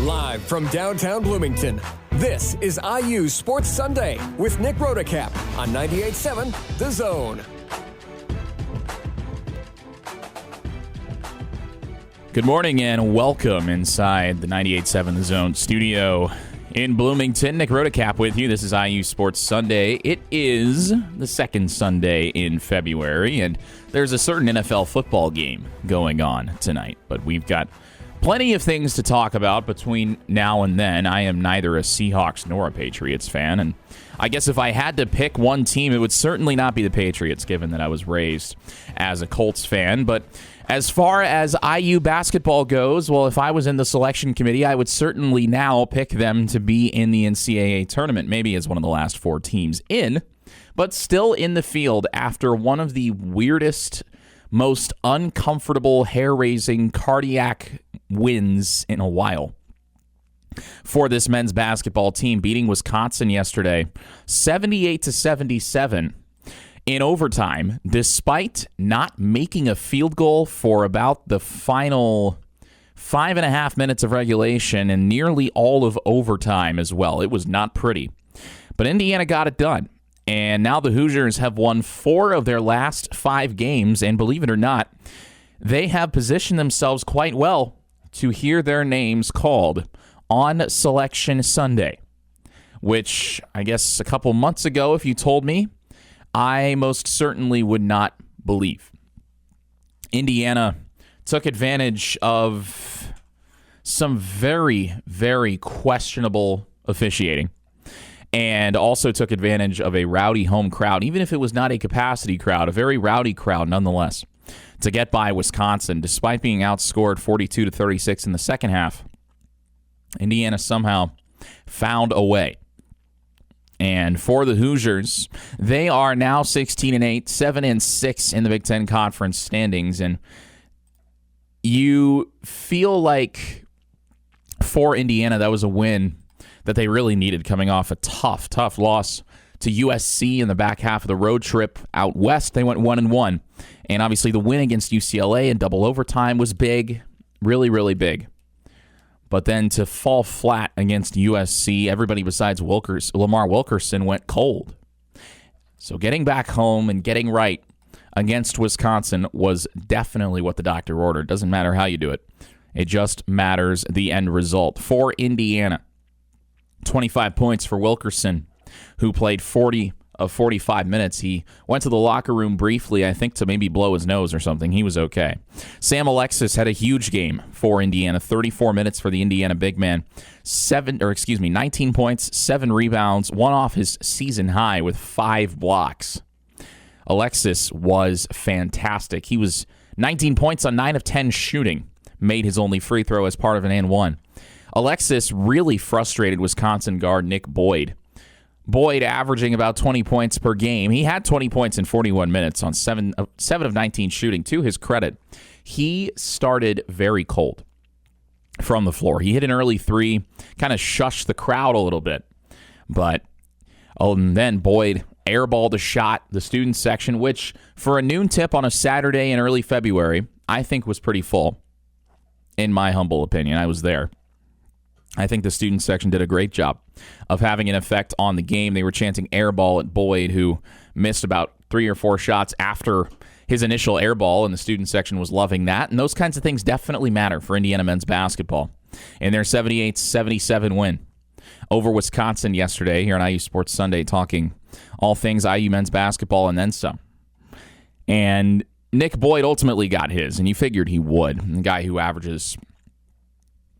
Live from downtown Bloomington, this is IU Sports Sunday with Nick Rodacap on 98.7 The Zone. Good morning and welcome inside the 98.7 The Zone studio in Bloomington. Nick Rodacap with you. This is IU Sports Sunday. It is the second Sunday in February, and there's a certain NFL football game going on tonight, but we've got plenty of things to talk about between now and then. I am neither a Seahawks nor a Patriots fan, and I guess if I had to pick one team, it would certainly not be the Patriots, given that I was raised as a Colts fan. But as far as IU basketball goes, well, if I was in the selection committee, I would certainly now pick them to be in the NCAA tournament, maybe as one of the last four teams in, but still in the field after one of the weirdest, most uncomfortable, hair-raising, cardiac wins in a while for this men's basketball team, beating Wisconsin yesterday 78-77 in overtime, despite not making a field goal for about the final 5.5 minutes of regulation and nearly all of overtime as well. It was not pretty, but Indiana got it done. And now the Hoosiers have won 4 of their last 5 games, and believe it or not, they have positioned themselves quite well to hear their names called on Selection Sunday, which I guess a couple months ago, if you told me, I most certainly would not believe. Indiana took advantage of some very, very questionable officiating, and also took advantage of a rowdy home crowd, even if it was not a capacity crowd, a very rowdy crowd nonetheless, to get by Wisconsin. Despite being outscored 42-36 in the second half, Indiana somehow found a way. And for the Hoosiers, they are now 16-8, 7-6 in the Big Ten Conference standings. And you feel like for Indiana, that was a win that they really needed, coming off a tough loss to USC in the back half of the road trip out west. They went 1-1. And obviously the win against UCLA in double overtime was big, really, really big. But then to fall flat against USC, everybody besides Lamar Wilkerson went cold. So getting back home and getting right against Wisconsin was definitely what the doctor ordered. Doesn't matter how you do it. It just matters the end result. For Indiana, 25 points for Wilkerson, who played 40 of 45 minutes. He went to the locker room briefly, I think, to maybe blow his nose or something. He was okay. Sam Alexis had a huge game for Indiana, 34 minutes for the Indiana big man, 19 points, 7 rebounds, one off his season high with 5 blocks. Alexis was fantastic. He was 19 points on 9 of 10 shooting, made his only free throw as part of an and one. Alexis really frustrated Wisconsin guard Nick Boyd. Boyd averaging about 20 points per game. He had 20 points in 41 minutes on 7 of 19 shooting. To his credit, he started very cold from the floor. He hit an early 3, kind of shushed the crowd a little bit. And then Boyd airballed a shot, the student section, which for a noon tip on a Saturday in early February, I think was pretty full, in my humble opinion. I was there. I think the student section did a great job of having an effect on the game. They were chanting airball at Boyd, who missed about 3 or 4 shots after his initial airball, and the student section was loving that. And those kinds of things definitely matter for Indiana men's basketball. In their 78-77 win over Wisconsin yesterday here on IU Sports Sunday, talking all things IU men's basketball and then some. And Nick Boyd ultimately got his, and you figured he would. The guy who averages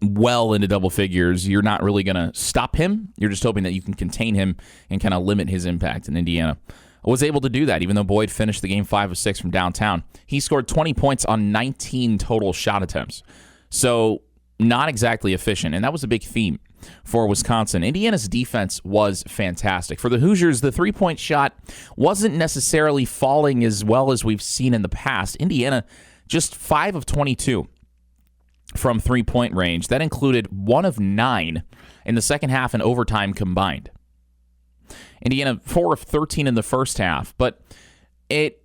well into double figures, you're not really going to stop him. You're just hoping that you can contain him and kind of limit his impact. And Indiana was able to do that, even though Boyd finished the game 5 of 6 from downtown. He scored 20 points on 19 total shot attempts. So not exactly efficient, and that was a big theme for Wisconsin. Indiana's defense was fantastic. For the Hoosiers, the three-point shot wasn't necessarily falling as well as we've seen in the past. Indiana, just 5 of 22 from three-point range. That included 1 of 9 in the second half and overtime combined. Indiana 4 of 13 in the first half, but it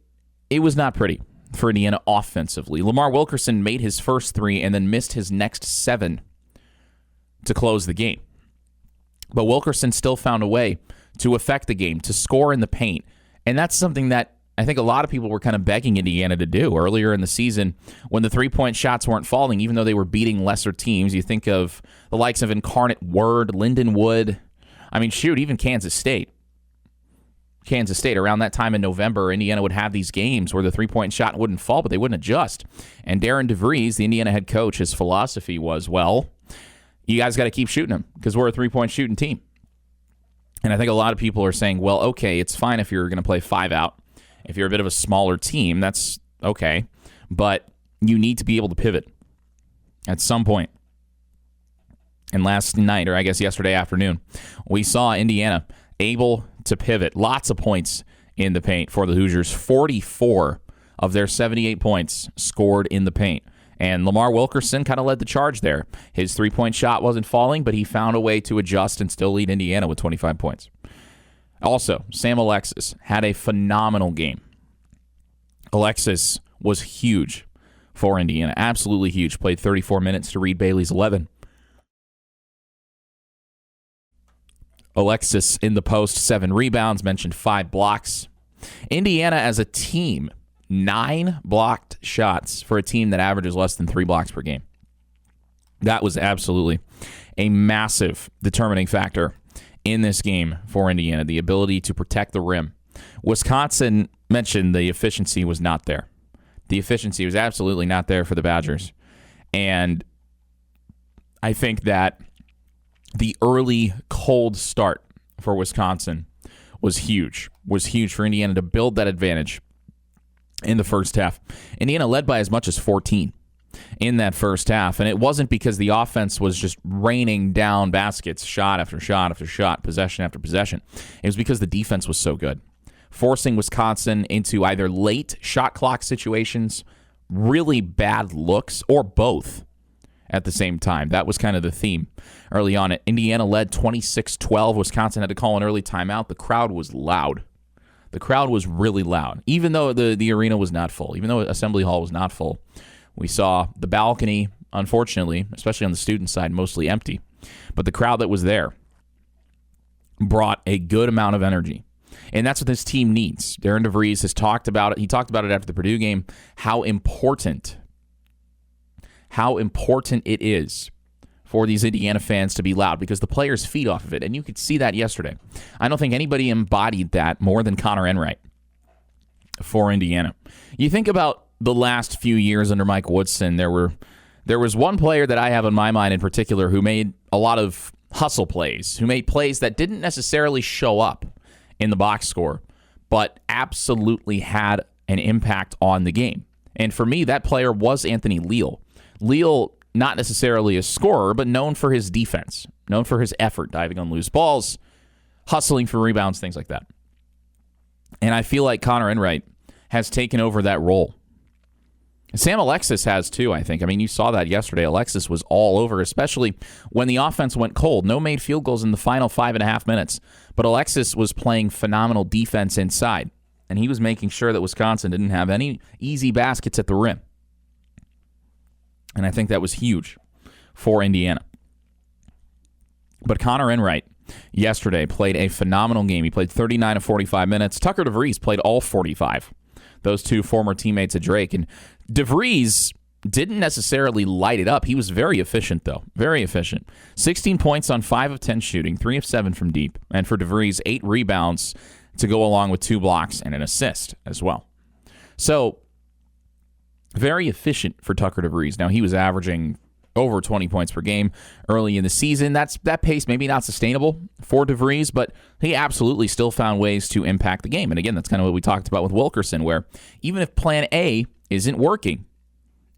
was not pretty for Indiana offensively. Lamar Wilkerson made his first 3 and then missed his next 7 to close the game. But Wilkerson still found a way to affect the game, to score in the paint. And that's something that I think a lot of people were kind of begging Indiana to do earlier in the season when the three-point shots weren't falling, even though they were beating lesser teams. You think of the likes of Incarnate Word, Lindenwood. I mean, shoot, even Kansas State. Around that time in November, Indiana would have these games where the three-point shot wouldn't fall, but they wouldn't adjust. And Darren DeVries, the Indiana head coach, his philosophy was, well, you guys got to keep shooting them because we're a three-point shooting team. And I think a lot of people are saying, well, okay, it's fine if you're going to play 5 out. If you're a bit of a smaller team, that's okay. But you need to be able to pivot at some point. And last night, or I guess yesterday afternoon, we saw Indiana able to pivot. Lots of points in the paint for the Hoosiers. 44 of their 78 points scored in the paint. And Lamar Wilkerson kind of led the charge there. His three-point shot wasn't falling, but he found a way to adjust and still lead Indiana with 25 points. Also, Sam Alexis had a phenomenal game. Alexis was huge for Indiana. Absolutely huge. Played 34 minutes to Reed Bailey's 11. Alexis in the post, 7 rebounds, mentioned 5 blocks. Indiana as a team, 9 blocked shots for a team that averages less than 3 blocks per game. That was absolutely a massive determining factor in this game for Indiana, the ability to protect the rim. Wisconsin mentioned the efficiency was not there. The efficiency was absolutely not there for the Badgers. And I think that the early cold start for Wisconsin was huge for Indiana to build that advantage in the first half. Indiana led by as much as 14 in that first half, and it wasn't because the offense was just raining down baskets, shot after shot after shot, possession after possession. It was because the defense was so good, forcing Wisconsin into either late shot clock situations, really bad looks, or both at the same time. That was kind of the theme early on. Indiana led 26-12. Wisconsin had to call an early timeout. The crowd was loud. The crowd was really loud, even though the arena was not full, even though Assembly Hall was not full. We saw the balcony, unfortunately, especially on the student side, mostly empty. But the crowd that was there brought a good amount of energy. And that's what this team needs. Darren DeVries has talked about it. He talked about it after the Purdue game, how important it is for these Indiana fans to be loud because the players feed off of it. And you could see that yesterday. I don't think anybody embodied that more than Connor Enright for Indiana. You think about the last few years under Mike Woodson, there was one player that I have in my mind in particular who made a lot of hustle plays, who made plays that didn't necessarily show up in the box score, but absolutely had an impact on the game. And for me, that player was Anthony Leal. Leal, not necessarily a scorer, but known for his defense, known for his effort, diving on loose balls, hustling for rebounds, things like that. And I feel like Connor Enright has taken over that role. Sam Alexis has too, I think. I mean, you saw that yesterday. Alexis was all over, especially when the offense went cold. No made field goals in the final 5.5 minutes. But Alexis was playing phenomenal defense inside, and he was making sure that Wisconsin didn't have any easy baskets at the rim. And I think that was huge for Indiana. But Connor Enright yesterday played a phenomenal game. He played 39 of 45 minutes. Tucker DeVries played all 45. Those two former teammates of Drake. And DeVries didn't necessarily light it up. He was very efficient, though. Very efficient. 16 points on 5 of 10 shooting, 3 of 7 from deep. And for DeVries, 8 rebounds to go along with 2 blocks and an assist as well. So, very efficient for Tucker DeVries. Now, he was averaging over 20 points per game early in the season. That pace maybe not sustainable for DeVries, but he absolutely still found ways to impact the game. And again, that's kind of what we talked about with Wilkerson, where even if plan A isn't working,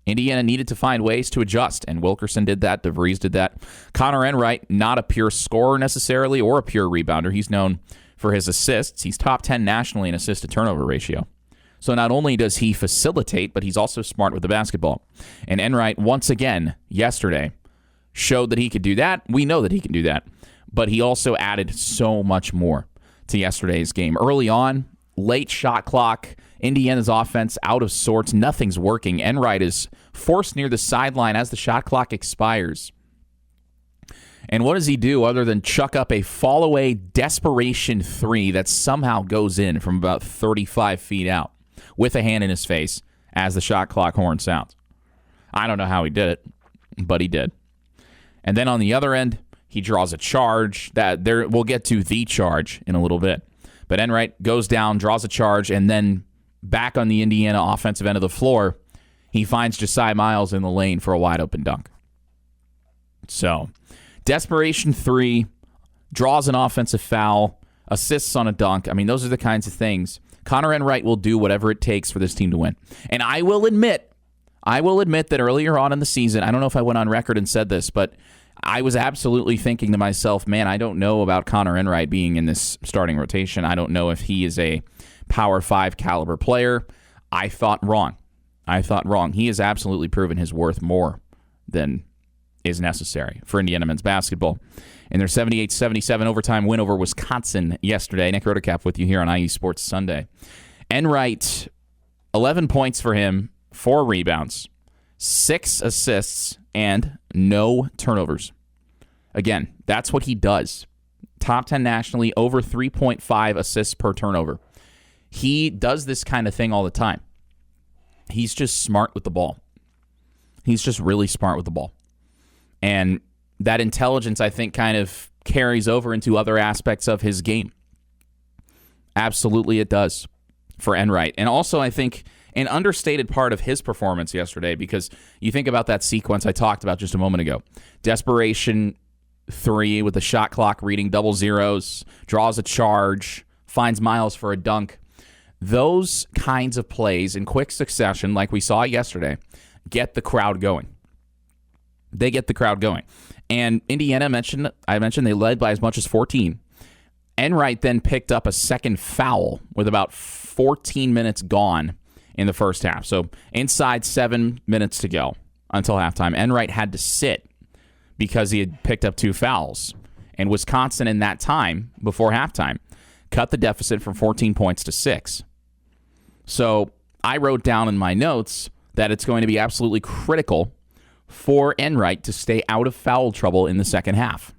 Indiana needed to find ways to adjust, and Wilkerson did that. DeVries did that. Connor Enright, not a pure scorer necessarily or a pure rebounder. He's known for his assists. He's top 10 nationally in assist-to-turnover ratio. So not only does he facilitate, but he's also smart with the basketball. And Enright, once again, yesterday, showed that he could do that. We know that he can do that. But he also added so much more to yesterday's game. Early on, late shot clock, Indiana's offense out of sorts. Nothing's working. Enright is forced near the sideline as the shot clock expires. And what does he do other than chuck up a fall-away desperation three that somehow goes in from about 35 feet out with a hand in his face as the shot clock horn sounds? I don't know how he did it, but he did. And then on the other end, he draws a charge that we'll get to the charge in a little bit. But Enright goes down, draws a charge, and then back on the Indiana offensive end of the floor, he finds Josiah Miles in the lane for a wide-open dunk. So, desperation three, draws an offensive foul, assists on a dunk. I mean, those are the kinds of things. Connor Enright will do whatever it takes for this team to win. And I will admit that earlier on in the season, I don't know if I went on record and said this, but I was absolutely thinking to myself, man, I don't know about Connor Enright being in this starting rotation. I don't know if he is a Power 5 caliber player. I thought wrong. He has absolutely proven his worth more than is necessary for Indiana men's basketball. In their 78-77 overtime win over Wisconsin yesterday, Nick Rotocap with you here on IU Sports Sunday. Enright, 11 points for him, 4 rebounds, 6 assists, and no turnovers. Again, that's what he does. Top 10 nationally, over 3.5 assists per turnover. He does this kind of thing all the time. He's just smart with the ball. He's just really smart with the ball. And that intelligence, I think, kind of carries over into other aspects of his game. Absolutely it does for Enright. And also, I think, an understated part of his performance yesterday, because you think about that sequence I talked about just a moment ago. Desperation three with the shot clock reading double zeros, draws a charge, finds Miles for a dunk. Those kinds of plays in quick succession, like we saw yesterday, get the crowd going. They get the crowd going. And Indiana, I mentioned they led by as much as 14. Enright then picked up a second foul with about 14 minutes gone in the first half. So inside 7 minutes to go until halftime. Enright had to sit because he had picked up 2 fouls. And Wisconsin in that time, before halftime, cut the deficit from 14 points to 6. So I wrote down in my notes that it's going to be absolutely critical for Enright to stay out of foul trouble in the second half.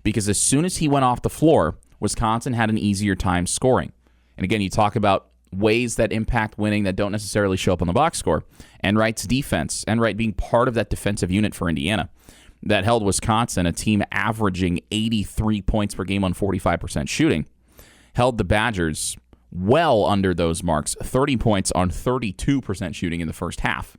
Because as soon as he went off the floor, Wisconsin had an easier time scoring. And again, you talk about ways that impact winning that don't necessarily show up on the box score. Enright's defense, Enright being part of that defensive unit for Indiana, that held Wisconsin, a team averaging 83 points per game on 45% shooting, held the Badgers well under those marks, 30 points on 32% shooting in the first half.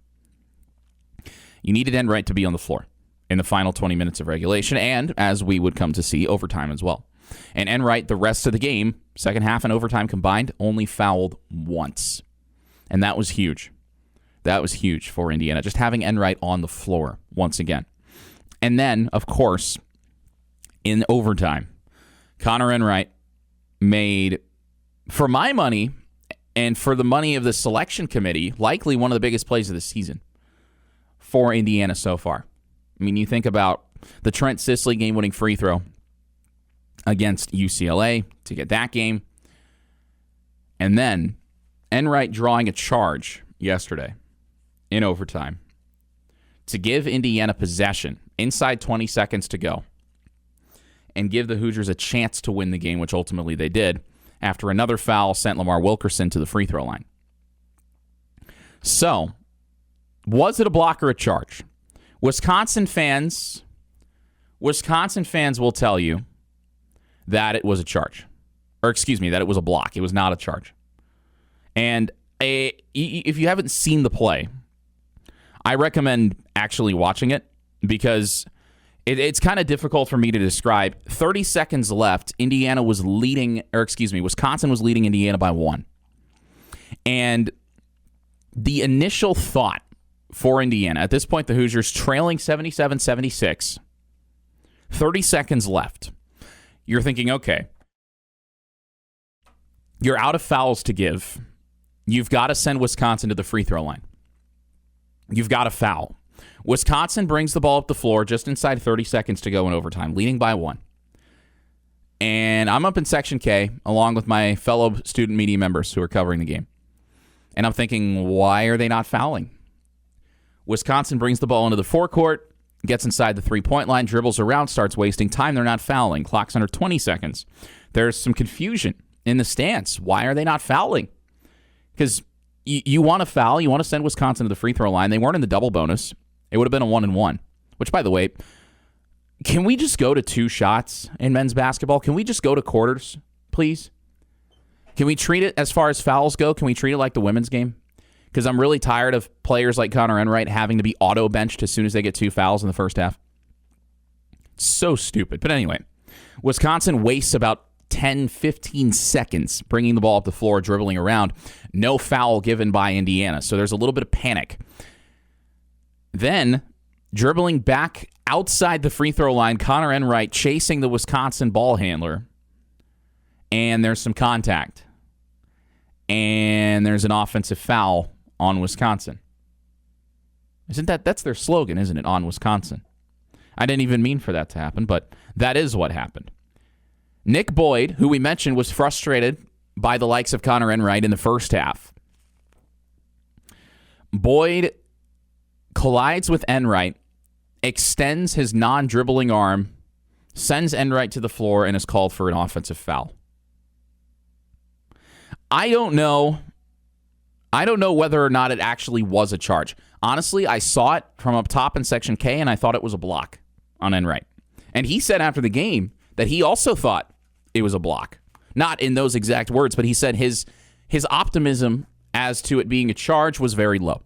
You needed Enright to be on the floor in the final 20 minutes of regulation, and, as we would come to see, overtime as well. And Enright, the rest of the game, second half and overtime combined, only fouled once. And that was huge. That was huge for Indiana, just having Enright on the floor once again. And then, of course, in overtime, Connor Enright made, for my money and for the money of the selection committee, likely one of the biggest plays of the season for Indiana so far. I mean, you think about the Trent Sisley game-winning free throw against UCLA to get that game. And then Enright drawing a charge yesterday in overtime to give Indiana possession inside 20 seconds to go and give the Hoosiers a chance to win the game, which ultimately they did, after another foul sent Lamar Wilkerson to the free throw line. So, was it a block or a charge? Wisconsin fans will tell you that it was a charge. Or excuse me, that it was a block. It was not a charge. And if you haven't seen the play, I recommend actually watching it because it's kind of difficult for me to describe. 30 seconds left, Wisconsin was leading Indiana by 1. And the initial thought for Indiana, at this point the Hoosiers trailing 77-76, 30 seconds left. You're thinking, okay, you're out of fouls to give. You've got to send Wisconsin to the free throw line. You've got to foul. Wisconsin brings the ball up the floor just inside 30 seconds to go in overtime, leading by 1. And I'm up in Section K, along with my fellow student media members who are covering the game. And I'm thinking, why are they not fouling? Wisconsin brings the ball into the forecourt. gets inside the three-point line, dribbles around, starts wasting time. They're not fouling. Clock's under 20 seconds. There's some confusion in the stance. Why are they not fouling? Because you want to foul. You want to send Wisconsin to the free throw line. They weren't in the double bonus. It would have been a 1-and-1, which, by the way, can we just go to 2 shots in men's basketball? Can we just go to quarters, please? Can we treat it, as far as fouls go, can we treat it like the women's game? Because I'm really tired of players like Connor Enright having to be auto-benched as soon as they get 2 fouls in the first half. So stupid. But anyway, Wisconsin wastes about 10, 15 seconds bringing the ball up the floor, dribbling around. No foul given by Indiana. So there's a little bit of panic. Then, dribbling back outside the free throw line, Connor Enright chasing the Wisconsin ball handler. And there's some contact. And there's an offensive foul on Wisconsin. That's their slogan, isn't it? On Wisconsin. I didn't even mean for that to happen, but that is what happened. Nick Boyd, who we mentioned was frustrated by the likes of Connor Enright in the first half. Boyd collides with Enright, extends his non-dribbling arm, sends Enright to the floor, and is called for an offensive foul. I don't know whether or not it actually was a charge. Honestly, I saw it from up top in Section K, and I thought it was a block on Enright. And he said after the game that he also thought it was a block. Not in those exact words, but he said his optimism as to it being a charge was very low.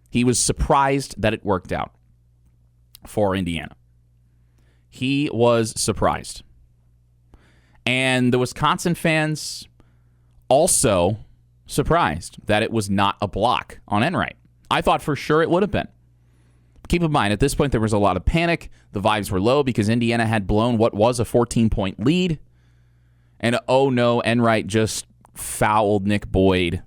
He was surprised that it worked out for Indiana. He was surprised. And the Wisconsin fans also surprised that it was not a block on Enright. I thought for sure it would have been. Keep in mind, at this point, there was a lot of panic. The vibes were low because Indiana had blown what was a 14-point lead. And oh no, Enright just fouled Nick Boyd.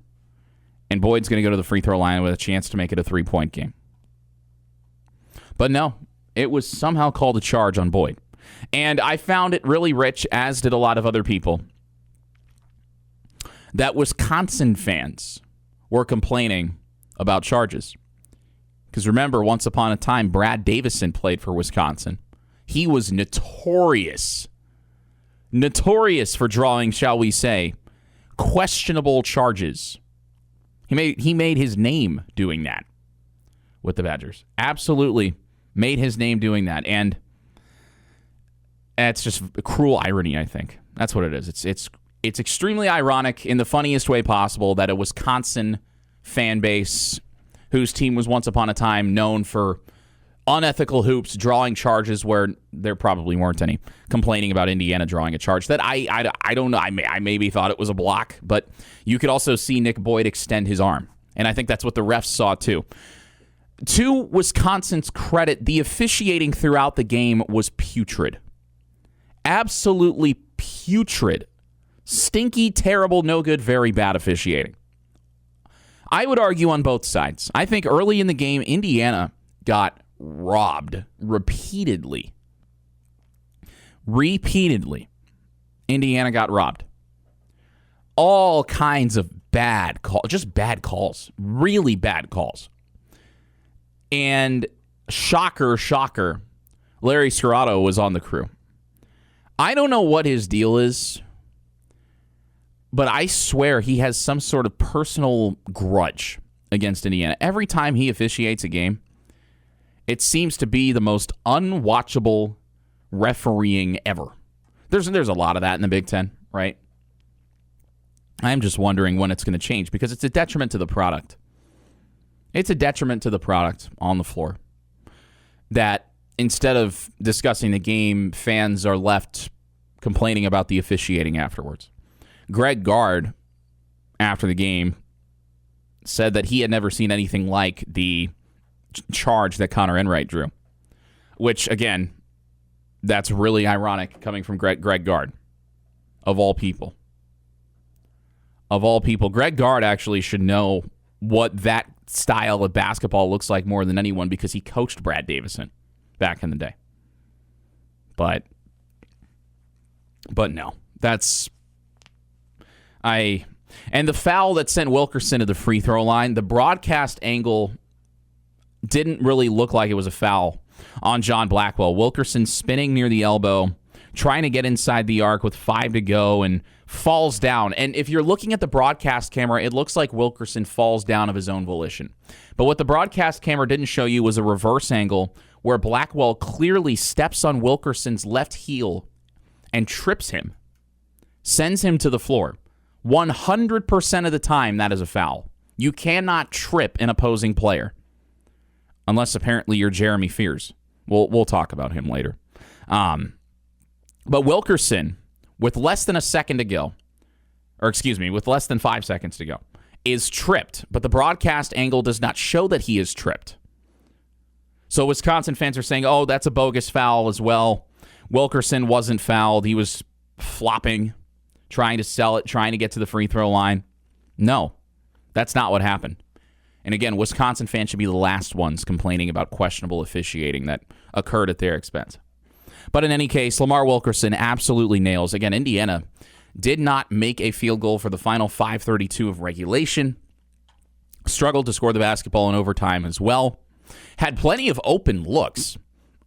And Boyd's going to go to the free throw line with a chance to make it a 3-point game. But no, it was somehow called a charge on Boyd. And I found it really rich, as did a lot of other people, that Wisconsin fans were complaining about charges. Because remember, once upon a time, Brad Davison played for Wisconsin. He was notorious for drawing, shall we say, questionable charges. He made his name doing that with the Badgers. Absolutely made his name doing that. And it's just a cruel irony, I think. That's what it is. It's extremely ironic in the funniest way possible that a Wisconsin fan base whose team was once upon a time known for unethical hoops, drawing charges where there probably weren't any, complaining about Indiana drawing a charge that I don't know. I maybe thought it was a block, but you could also see Nick Boyd extend his arm. And I think that's what the refs saw too. To Wisconsin's credit, the officiating throughout the game was putrid. Absolutely putrid. Stinky, terrible, no good, very bad officiating. I would argue on both sides. I think early in the game, Indiana got robbed repeatedly. Indiana got robbed. All kinds of bad calls, just bad calls, really bad calls. And shocker, Larry Serrato was on the crew. I don't know what his deal is, but I swear he has some sort of personal grudge against Indiana. Every time he officiates a game, it seems to be the most unwatchable refereeing ever. There's a lot of that in the Big Ten, right? I'm just wondering when it's going to change because it's a detriment to the product. It's a detriment to the product on the floor that instead of discussing the game, fans are left complaining about the officiating afterwards. Greg Gard, after the game, said that he had never seen anything like the charge that Connor Enright drew, which, again, that's really ironic coming from Greg Gard, of all people. Of all people. Greg Gard actually should know what that style of basketball looks like more than anyone because he coached Brad Davison back in the day. But no, that's... And the foul that sent Wilkerson to the free throw line, the broadcast angle didn't really look like it was a foul. on John Blackwell. Wilkerson spinning near the elbow, trying to get inside the arc with 5 to go, and falls down. And if you're looking at the broadcast camera, it looks like Wilkerson falls down of his own volition. But what the broadcast camera didn't show you was a reverse angle where Blackwell clearly steps on Wilkerson's left heel and trips him, sends him to the floor. 100% of the time, that is a foul. You cannot trip an opposing player, unless apparently you're Jeremy Fears. We'll talk about him later. But Wilkerson, with less than a second to go, with less than 5 seconds to go, is tripped, but the broadcast angle does not show that he is tripped. So Wisconsin fans are saying, oh, that's a bogus foul as well. Wilkerson wasn't fouled. He was flopping, trying to sell it, trying to get to the free throw line. No, that's not what happened. And again, Wisconsin fans should be the last ones complaining about questionable officiating that occurred at their expense. But in any case, Lamar Wilkerson absolutely nails. Again, Indiana did not make a field goal for the final 5:32 of regulation. Struggled to score the basketball in overtime as well. Had plenty of open looks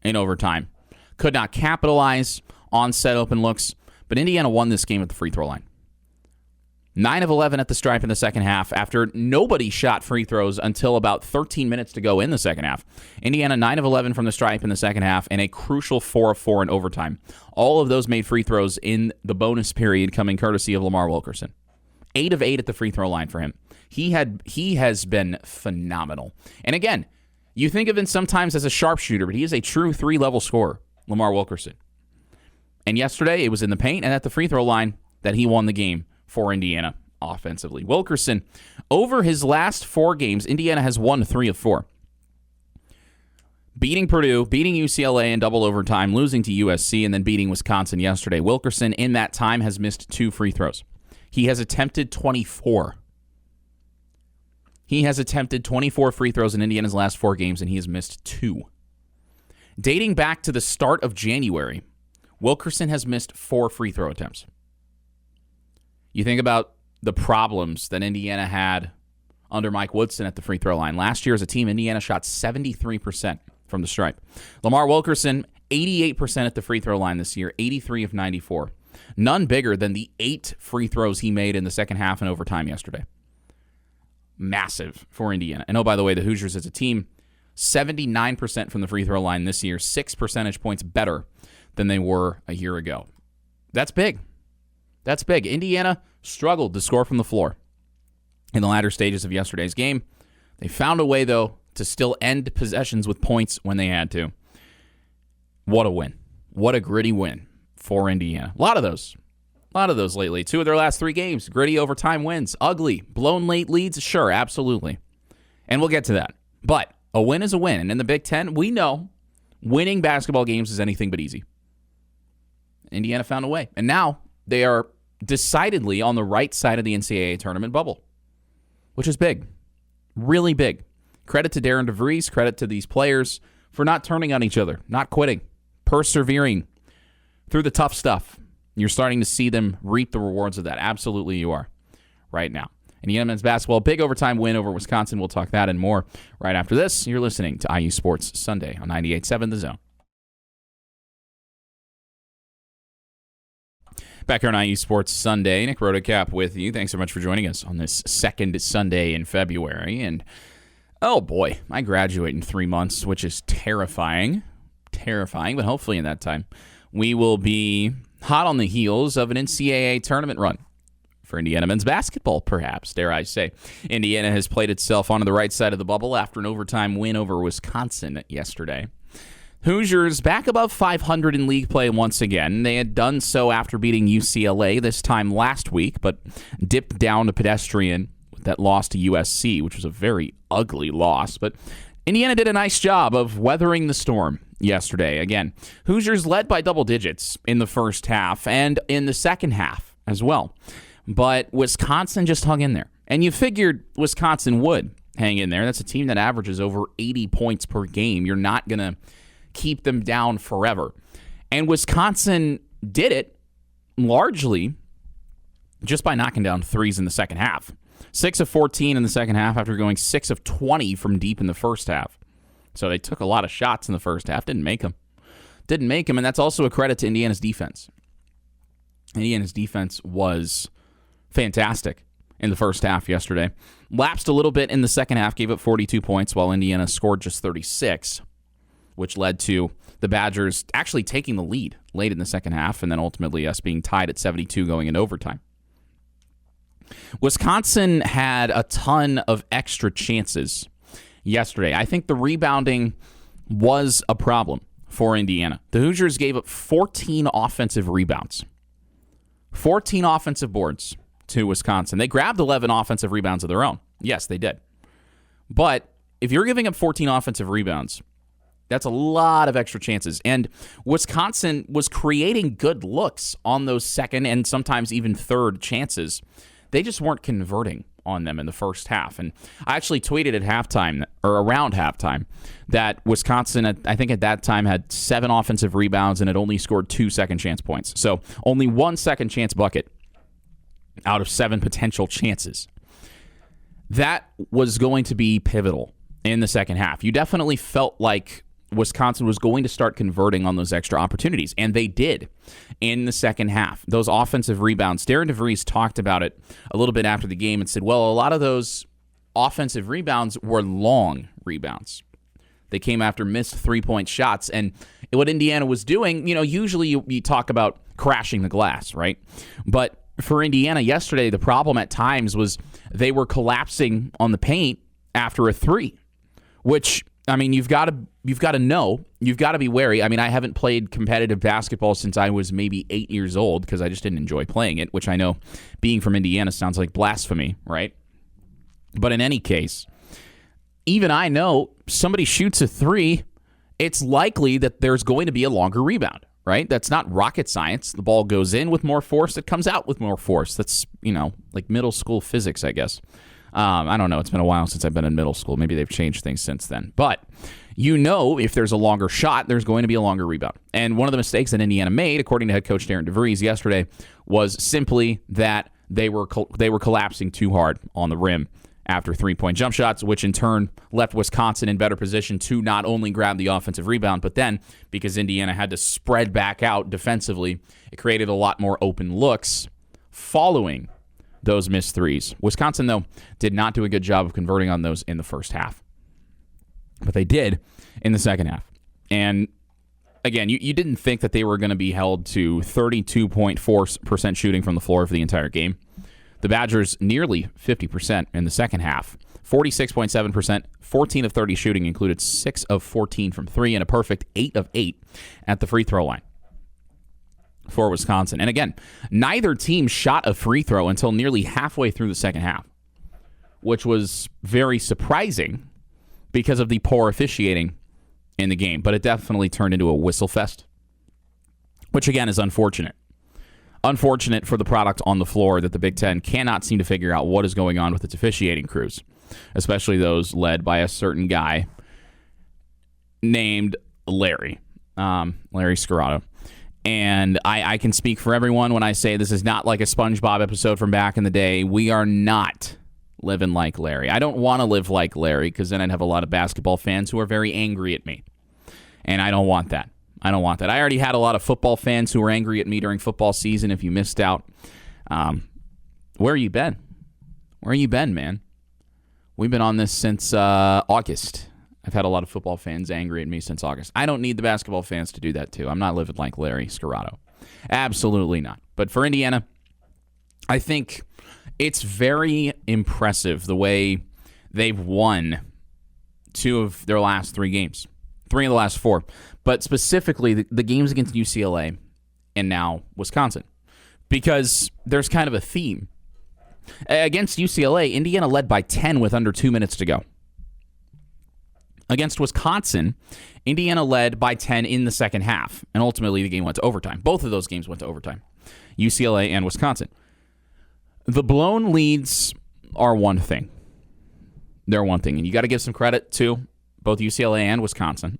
in overtime. Could not capitalize on said open looks. But Indiana won this game at the free throw line. 9 of 11 at the stripe in the second half after nobody shot free throws until about 13 minutes to go in the second half. Indiana 9 of 11 from the stripe in the second half and a crucial 4 of 4 in overtime. All of those made free throws in the bonus period coming courtesy of Lamar Wilkerson. 8 of 8 at the free throw line for him. He has been phenomenal. And again, you think of him sometimes as a sharpshooter, but he is a true 3-level scorer, Lamar Wilkerson. And yesterday, it was in the paint and at the free throw line that he won the game for Indiana offensively. Wilkerson, over his last 4 games, Indiana has won 3 of 4. Beating Purdue, beating UCLA in double overtime, losing to USC, and then beating Wisconsin yesterday. Wilkerson, in that time, has missed 2 free throws. He has attempted 24. He has attempted 24 free throws in Indiana's last 4 games, and he has missed 2. Dating back to the start of January, Wilkerson has missed 4 free throw attempts. You think about the problems that Indiana had under Mike Woodson at the free throw line. Last year as a team, Indiana shot 73% from the stripe. Lamar Wilkerson, 88% at the free throw line this year, 83 of 94. None bigger than the 8 free throws he made in the second half and overtime yesterday. Massive for Indiana. And oh, by the way, the Hoosiers as a team, 79% from the free throw line this year, 6 percentage points better than they were a year ago. That's big. That's big. Indiana struggled to score from the floor in the latter stages of yesterday's game. They found a way, though, to still end possessions with points when they had to. What a win. What a gritty win for Indiana. A lot of those lately. 2 of their last 3 games, gritty overtime wins. Ugly. Blown late leads? Sure, absolutely. And we'll get to that. But a win is a win. And in the Big Ten, we know winning basketball games is anything but easy. Indiana found a way. And now they are decidedly on the right side of the NCAA tournament bubble, which is big. Really big. Credit to Darren DeVries, credit to these players for not turning on each other, not quitting, persevering through the tough stuff. You're starting to see them reap the rewards of that. Absolutely you are right now. Indiana men's basketball, big overtime win over Wisconsin. We'll talk that and more right after this. You're listening to IU Sports Sunday on 98.7 The Zone. Back here on IU Sports Sunday, Nick Rotacap with you. Thanks so much for joining us on this second Sunday in February. And, oh boy, I graduate in 3 months, which is terrifying. Terrifying, but hopefully in that time we will be hot on the heels of an NCAA tournament run for Indiana men's basketball, perhaps, dare I say. Indiana has played itself onto the right side of the bubble after an overtime win over Wisconsin yesterday. Hoosiers back above 500 in league play once again. They had done so after beating UCLA this time last week, but dipped down to pedestrian with that loss to USC, which was a very ugly loss. But Indiana did a nice job of weathering the storm yesterday. Again, Hoosiers led by double digits in the first half and in the second half as well. But Wisconsin just hung in there. And you figured Wisconsin would hang in there. That's a team that averages over 80 points per game. You're not going to keep them down forever. And Wisconsin did it largely just by knocking down threes in the second half. 6 of 14 in the second half after going 6 of 20 from deep in the first half. So they took a lot of shots in the first half. Didn't make them. And that's also a credit to Indiana's defense. Indiana's defense was fantastic in the first half yesterday. Lapsed a little bit in the second half, gave up 42 points, while Indiana scored just 36, which led to the Badgers actually taking the lead late in the second half, and then ultimately us being tied at 72 going into overtime. Wisconsin had a ton of extra chances yesterday. I think the rebounding was a problem for Indiana. The Hoosiers gave up 14 offensive rebounds. 14 offensive boards to Wisconsin. They grabbed 11 offensive rebounds of their own. Yes, they did. But if you're giving up 14 offensive rebounds, that's a lot of extra chances. And Wisconsin was creating good looks on those second and sometimes even third chances. They just weren't converting on them in the first half. And I actually tweeted at halftime, or around halftime, that Wisconsin, I think at that time, had 7 offensive rebounds and had only scored 2 second chance points. So only 1 second chance bucket out of 7 potential chances. That was going to be pivotal in the second half. You definitely felt like Wisconsin was going to start converting on those extra opportunities, and they did in the second half. Those offensive rebounds, Darren DeVries talked about it a little bit after the game and said, well, a lot of those offensive rebounds were long rebounds. They came after missed three-point shots, and what Indiana was doing, usually you talk about crashing the glass, right? But for Indiana yesterday, the problem at times was they were collapsing on the paint after a three, which, I mean, you've got to know, you've got to be wary. I mean, I haven't played competitive basketball since I was maybe 8 years old because I just didn't enjoy playing it, which I know being from Indiana sounds like blasphemy, right? But in any case, even I know somebody shoots a three, it's likely that there's going to be a longer rebound, right? That's not rocket science. The ball goes in with more force, it comes out with more force. That's, like middle school physics, I guess. I don't know. It's been a while since I've been in middle school. Maybe they've changed things since then. But if there's a longer shot, there's going to be a longer rebound. And one of the mistakes that Indiana made, according to head coach Darren DeVries yesterday, was simply that they were collapsing too hard on the rim after three-point jump shots, which in turn left Wisconsin in better position to not only grab the offensive rebound, but then, because Indiana had to spread back out defensively, it created a lot more open looks following those missed threes. Wisconsin, though, did not do a good job of converting on those in the first half. But they did in the second half. And again, you didn't think that they were going to be held to 32.4% shooting from the floor for the entire game. The Badgers nearly 50% in the second half. 46.7%, 14 of 30 shooting, included 6 of 14 from 3, and a perfect 8 of 8 at the free throw line for Wisconsin. And again, neither team shot a free throw until nearly halfway through the second half, which was very surprising because of the poor officiating in the game. But it definitely turned into a whistle fest, which again is unfortunate. Unfortunate for the product on the floor that the Big Ten cannot seem to figure out what is going on with its officiating crews, especially those led by a certain guy named Larry Scirotto. And I can speak for everyone when I say this is not like a SpongeBob episode from back in the day. We are not living like Larry. I don't want to live like Larry because then I'd have a lot of basketball fans who are very angry at me. And I don't want that. I already had a lot of football fans who were angry at me during football season. If you missed out, where you been? Where you been, man? We've been on this since August. I've had a lot of football fans angry at me since August. I don't need the basketball fans to do that too. I'm not living like Larry Scirotto. Absolutely not. But for Indiana, I think it's very impressive the way they've won 2 of their last 3 games. 3 of the last 4. But specifically, the games against UCLA and now Wisconsin. Because there's kind of a theme. Against UCLA, Indiana led by 10 with under 2 minutes to go. Against Wisconsin, Indiana led by 10 in the second half. And ultimately, the game went to overtime. Both of those games went to overtime. UCLA and Wisconsin. The blown leads are one thing. They're one thing. And you got to give some credit to both UCLA and Wisconsin.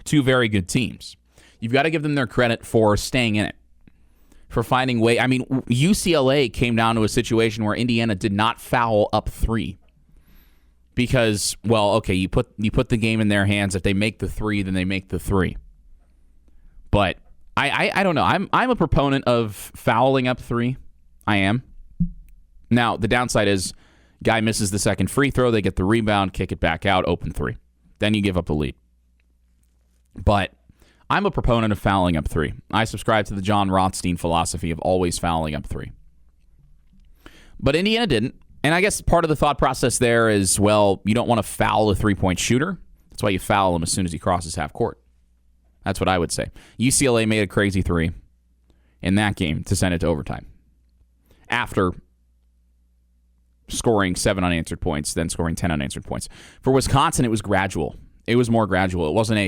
2 very good teams. You've got to give them their credit for staying in it, for finding way. I mean, UCLA came down to a situation where Indiana did not foul up 3. because, well, okay, you put the game in their hands. If they make the 3, then they make the 3. But I don't know. I'm a proponent of fouling up 3. I am. Now, the downside is guy misses the second free throw, they get the rebound, kick it back out, open 3. Then you give up the lead. But I'm a proponent of fouling up 3. I subscribe to the John Rothstein philosophy of always fouling up 3. But Indiana didn't. And I guess part of the thought process there is, well, you don't want to foul a three-point shooter. That's why you foul him as soon as he crosses half court. That's what I would say. UCLA made a crazy 3 in that game to send it to overtime. After scoring 7 unanswered points, then scoring 10 unanswered points. For Wisconsin, it was gradual. It was more gradual. It wasn't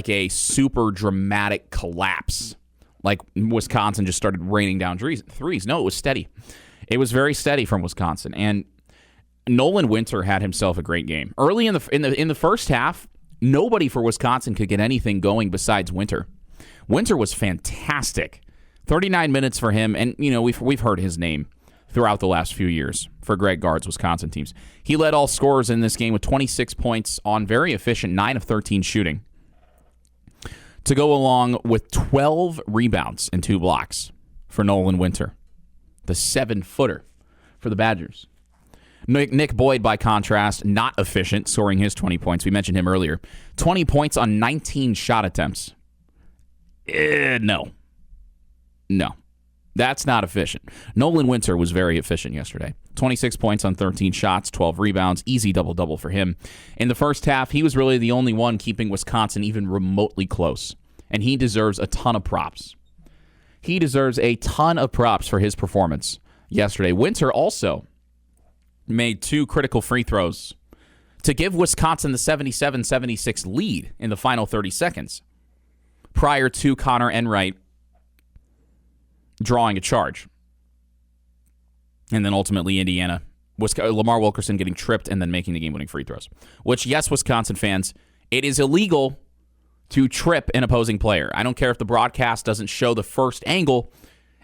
a super dramatic collapse. Like Wisconsin just started raining down threes. No, it was steady. It was very steady from Wisconsin. And Nolan Winter had himself a great game. Early in the first half, nobody for Wisconsin could get anything going besides Winter. Winter was fantastic. 39 minutes for him, and we've heard his name throughout the last few years for Greg Gard's Wisconsin teams. He led all scorers in this game with 26 points on very efficient 9 of 13 shooting, to go along with 12 rebounds and 2 blocks for Nolan Winter, the 7-footer for the Badgers. Nick Boyd, by contrast, not efficient, scoring his 20 points. We mentioned him earlier. 20 points on 19 shot attempts. No. That's not efficient. Nolan Winter was very efficient yesterday. 26 points on 13 shots, 12 rebounds, easy double-double for him. In the first half, he was really the only one keeping Wisconsin even remotely close, and he deserves a ton of props. He deserves a ton of props for his performance yesterday. Winter also made 2 critical free throws to give Wisconsin the 77-76 lead in the final 30 seconds prior to Connor Enright drawing a charge. And then ultimately Indiana, Lamar Wilkerson getting tripped and then making the game-winning free throws. Which, yes, Wisconsin fans, it is illegal to trip an opposing player. I don't care if the broadcast doesn't show the first angle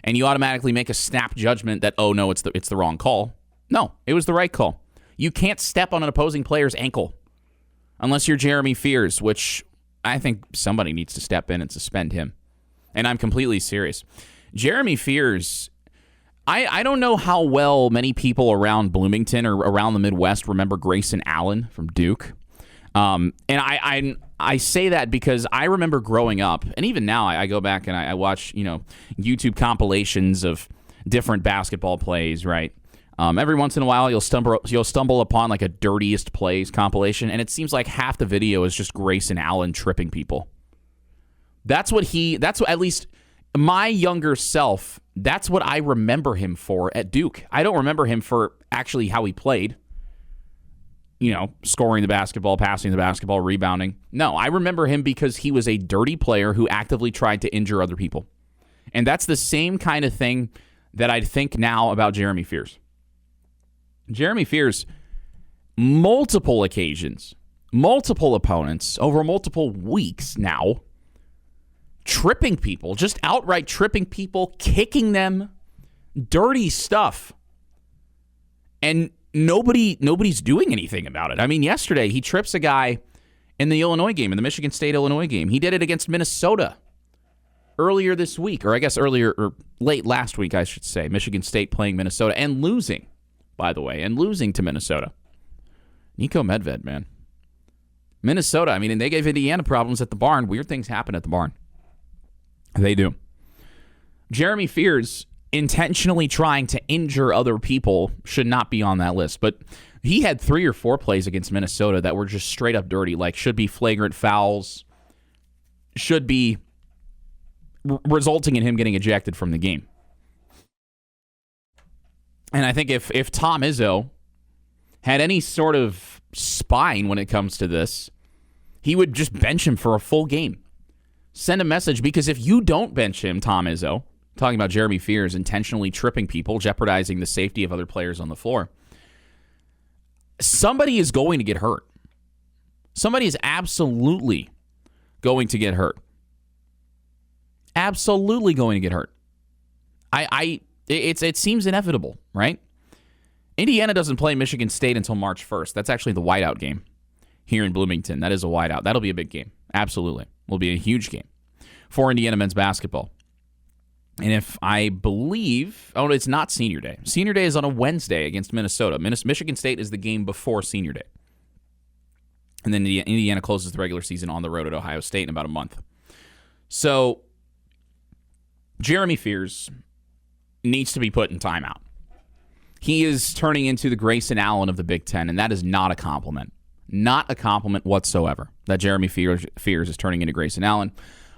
and you automatically make a snap judgment that, oh, no, it's the wrong call. No, it was the right call. You can't step on an opposing player's ankle unless you're Jeremy Fears, which I think somebody needs to step in and suspend him. And I'm completely serious. Jeremy Fears, I don't know how well many people around Bloomington or around the Midwest remember Grayson Allen from Duke. And I say that because I remember growing up, and even now I go back and I watch YouTube compilations of different basketball plays, right? Every once in a while you'll stumble upon like a dirtiest plays compilation, and it seems like half the video is just Grayson Allen tripping people. That's what at least my younger self, that's what I remember him for at Duke. I don't remember him for actually how he played. Scoring the basketball, passing the basketball, rebounding. No, I remember him because he was a dirty player who actively tried to injure other people. And that's the same kind of thing that I think now about Jeremy Fears. Jeremy Fears, multiple occasions, multiple opponents, over multiple weeks now, tripping people, just outright tripping people, kicking them, dirty stuff. And nobody's doing anything about it. I mean, yesterday he trips a guy in the Illinois game, in the Michigan State-Illinois game. He did it against Minnesota earlier this week, or I guess late last week, I should say. Michigan State playing Minnesota and losing, by the way, to Minnesota. Niko Medved, man. Minnesota, I mean, and they gave Indiana problems at the barn. Weird things happen at the barn. They do. Jeremy Fears intentionally trying to injure other people should not be on that list. But he had 3 or 4 plays against Minnesota that were just straight up dirty, like should be flagrant fouls, should be resulting in him getting ejected from the game. And I think if Tom Izzo had any sort of spine when it comes to this, he would just bench him for a full game. Send a message, because if you don't bench him, Tom Izzo, talking about Jeremy Fears intentionally tripping people, jeopardizing the safety of other players on the floor, somebody is going to get hurt. Somebody is absolutely going to get hurt. Absolutely going to get hurt. It seems inevitable, right? Indiana doesn't play Michigan State until March 1st. That's actually the whiteout game here in Bloomington. That is a whiteout. That'll be a big game. Absolutely. Will be a huge game for Indiana men's basketball. And if I believe, it's not Senior Day. Senior Day is on a Wednesday against Minnesota. Michigan State is the game before Senior Day. And then Indiana closes the regular season on the road at Ohio State in about a month. So Jeremy Fears needs to be put in timeout. He is turning into the Grayson Allen of the Big Ten, and that is not a compliment. Not a compliment whatsoever that Jeremy Fears is turning into Grayson Allen.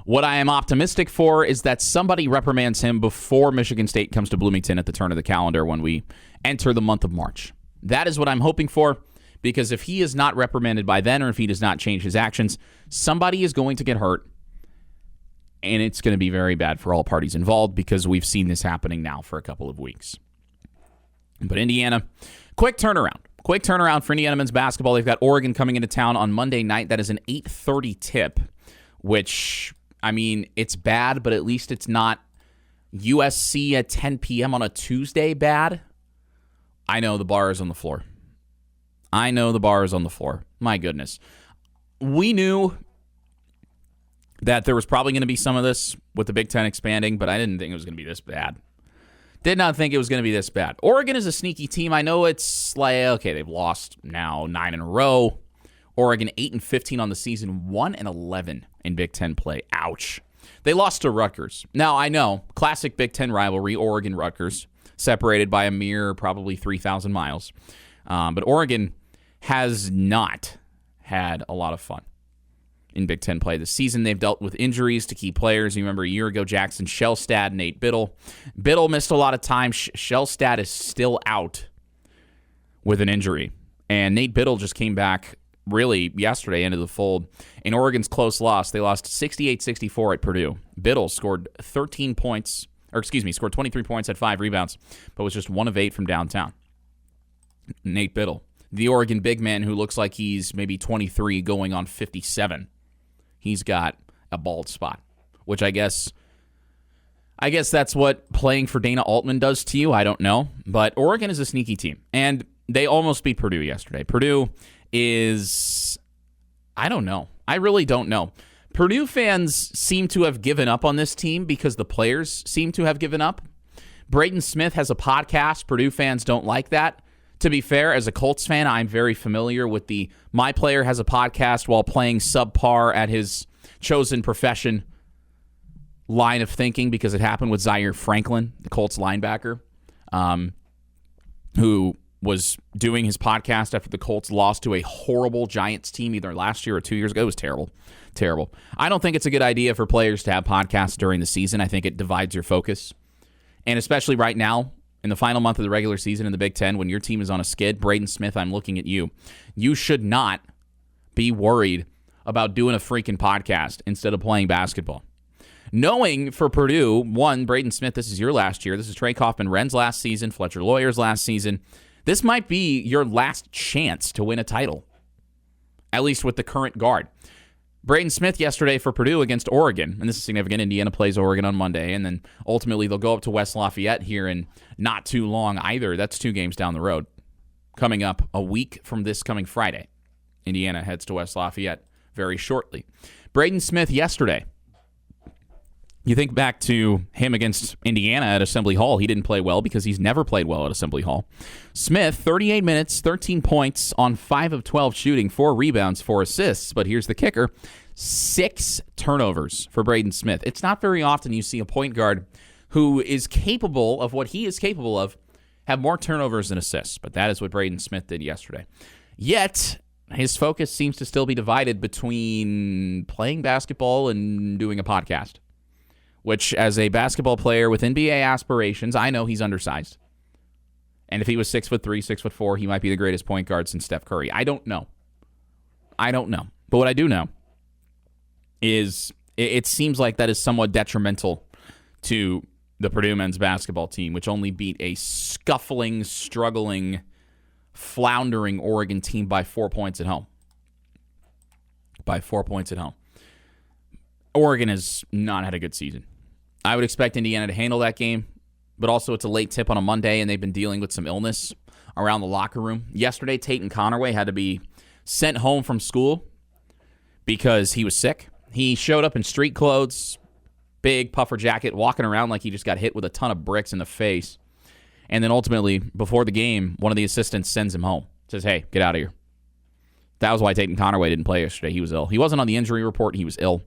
What I am optimistic for is that somebody reprimands him before Michigan State comes to Bloomington at the turn of the calendar when we enter the month of March. That is what I'm hoping for, because if he is not reprimanded by then, or if he does not change his actions, somebody is going to get hurt, and it's going to be very bad for all parties involved, because we've seen this happening now for a couple of weeks. But Indiana, quick turnaround. Quick turnaround for Indiana men's basketball. They've got Oregon coming into town on Monday night. That is an 8:30 tip, which, I mean, it's bad, but at least it's not USC at 10 p.m. on a Tuesday bad. I know the bar is on the floor. My goodness. We knew that there was probably going to be some of this with the Big Ten expanding, but I didn't think it was going to be this bad. Did not think it was going to be this bad. Oregon is a sneaky team. I know it's like, okay, they've lost now 9 in a row. Oregon 8-15 on the season, 1-11 in Big Ten play. Ouch. They lost to Rutgers. Now, I know, classic Big Ten rivalry, Oregon-Rutgers, separated by a mere probably 3,000 miles. But Oregon has not had a lot of fun in Big Ten play this season. They've dealt with injuries to key players. You remember a year ago, Jackson Shellstad, Nate Biddle. Biddle missed a lot of time. Shellstad is still out with an injury. And Nate Biddle just came back really yesterday into the fold. In Oregon's close loss, they lost 68-64 at Purdue. Biddle scored 23 points, had 5 rebounds, but was just 1 of 8 from downtown. Nate Biddle, the Oregon big man who looks like he's maybe 23 going on 57. He's got a bald spot, which I guess that's what playing for Dana Altman does to you. I don't know. But Oregon is a sneaky team, and they almost beat Purdue yesterday. Purdue is, I don't know. I really don't know. Purdue fans seem to have given up on this team because the players seem to have given up. Braden Smith has a podcast. Purdue fans don't like that. To be fair, as a Colts fan, I'm very familiar with the my player has a podcast while playing subpar at his chosen profession line of thinking, because it happened with Zaire Franklin, the Colts linebacker, who was doing his podcast after the Colts lost to a horrible Giants team either last year or 2 years ago. It was terrible. Terrible. I don't think it's a good idea for players to have podcasts during the season. I think it divides your focus. And especially right now, in the final month of the regular season in the Big Ten, when your team is on a skid, Braden Smith, I'm looking at you. You should not be worried about doing a freaking podcast instead of playing basketball. Knowing for Purdue, one, Braden Smith, this is your last year. This is Trey Kaufman-Wren's last season, Fletcher Lawyer's last season. This might be your last chance to win a title, at least with the current guard. Braden Smith yesterday for Purdue against Oregon, and this is significant. Indiana plays Oregon on Monday, and then ultimately they'll go up to West Lafayette here in not too long either. That's 2 games down the road. Coming up a week from this coming Friday, Indiana heads to West Lafayette very shortly. Braden Smith yesterday, you think back to him against Indiana at Assembly Hall. He didn't play well because he's never played well at Assembly Hall. Smith, 38 minutes, 13 points on 5 of 12 shooting, 4 rebounds, 4 assists. But here's the kicker, 6 turnovers for Braden Smith. It's not very often you see a point guard who is capable of what he is capable of have more turnovers than assists. But that is what Braden Smith did yesterday. Yet, his focus seems to still be divided between playing basketball and doing a podcast, which as a basketball player with NBA aspirations, I know he's undersized. And if he was 6'3", 6'4", he might be the greatest point guard since Steph Curry. I don't know. But what I do know is it seems like that is somewhat detrimental to the Purdue men's basketball team, which only beat a scuffling, struggling, floundering Oregon team by 4 points at home. Oregon has not had a good season. I would expect Indiana to handle that game, but also it's a late tip on a Monday, and they've been dealing with some illness around the locker room. Yesterday, Tatum Connerway had to be sent home from school because he was sick. He showed up in street clothes, big puffer jacket, walking around like he just got hit with a ton of bricks in the face. And then ultimately, before the game, one of the assistants sends him home. Says, hey, get out of here. That was why Tatum Connerway didn't play yesterday. He was ill. He wasn't on the injury report. He was ill.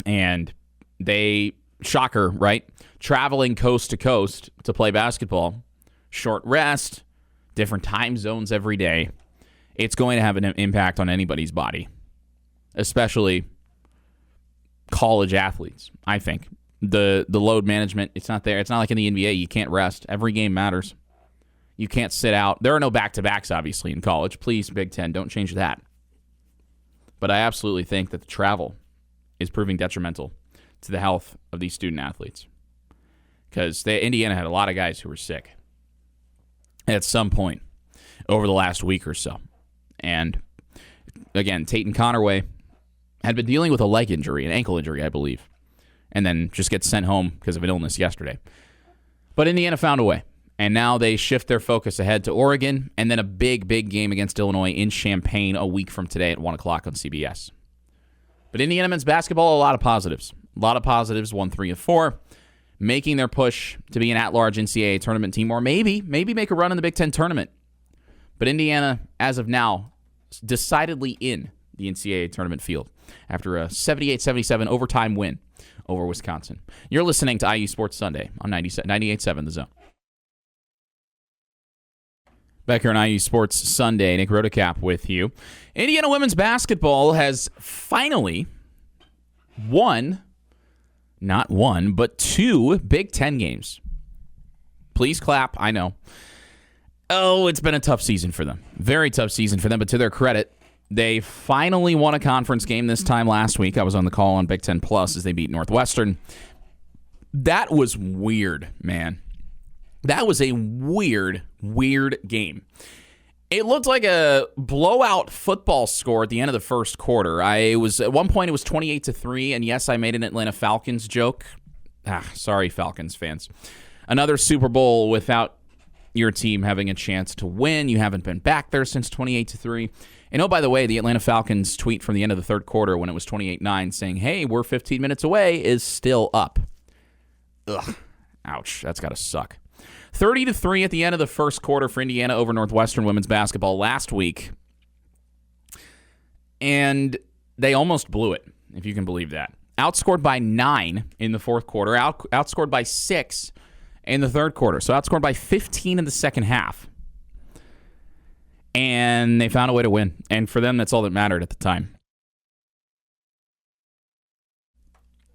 And they, shocker, right? Traveling coast to coast to play basketball. Short rest, different time zones every day. It's going to have an impact on anybody's body, especially college athletes, I think. The load management, it's not there. It's not like in the NBA. You can't rest. Every game matters. You can't sit out. There are no back-to-backs, obviously, in college. Please, Big Ten, don't change that. But I absolutely think that the travel is proving detrimental to the health of these student athletes. Because Indiana had a lot of guys who were sick at some point over the last week or so. And, again, Tatum Connerway had been dealing with a leg injury, an ankle injury, I believe, and then just gets sent home because of an illness yesterday. But Indiana found a way. And now they shift their focus ahead to Oregon, and then a big, big game against Illinois in Champaign a week from today at 1 o'clock on CBS. But Indiana men's basketball, a lot of positives. A lot of positives, 1-3 of 4, making their push to be an at-large NCAA tournament team, or maybe make a run in the Big Ten tournament. But Indiana, as of now, decidedly in the NCAA tournament field after a 78-77 overtime win over Wisconsin. You're listening to IU Sports Sunday on 98.7 The Zone. Back here on IU Sports Sunday, Nick Rotacap with you. Indiana women's basketball has finally won, not one, but 2 Big Ten games. Please clap, I know. Oh, it's been a tough season for them. Very tough season for them, but to their credit, they finally won a conference game this time last week. I was on the call on Big Ten Plus as they beat Northwestern. That was weird, man. That was a weird game. It looked like a blowout football score at the end of the first quarter. At one point it was 28-3, and yes, I made an Atlanta Falcons joke. Sorry, Falcons fans. Another Super Bowl without your team having a chance to win. You haven't been back there since 28-3. And oh, by the way, the Atlanta Falcons tweet from the end of the third quarter when it was 28-9 saying, hey, we're 15 minutes away, is still up. Ugh. Ouch. That's got to suck. 30-3 at the end of the first quarter for Indiana over Northwestern women's basketball last week. And they almost blew it, if you can believe that. Outscored by 9 in the fourth quarter. Outscored by 6 in the third quarter. So outscored by 15 in the second half. And they found a way to win. And for them, that's all that mattered at the time.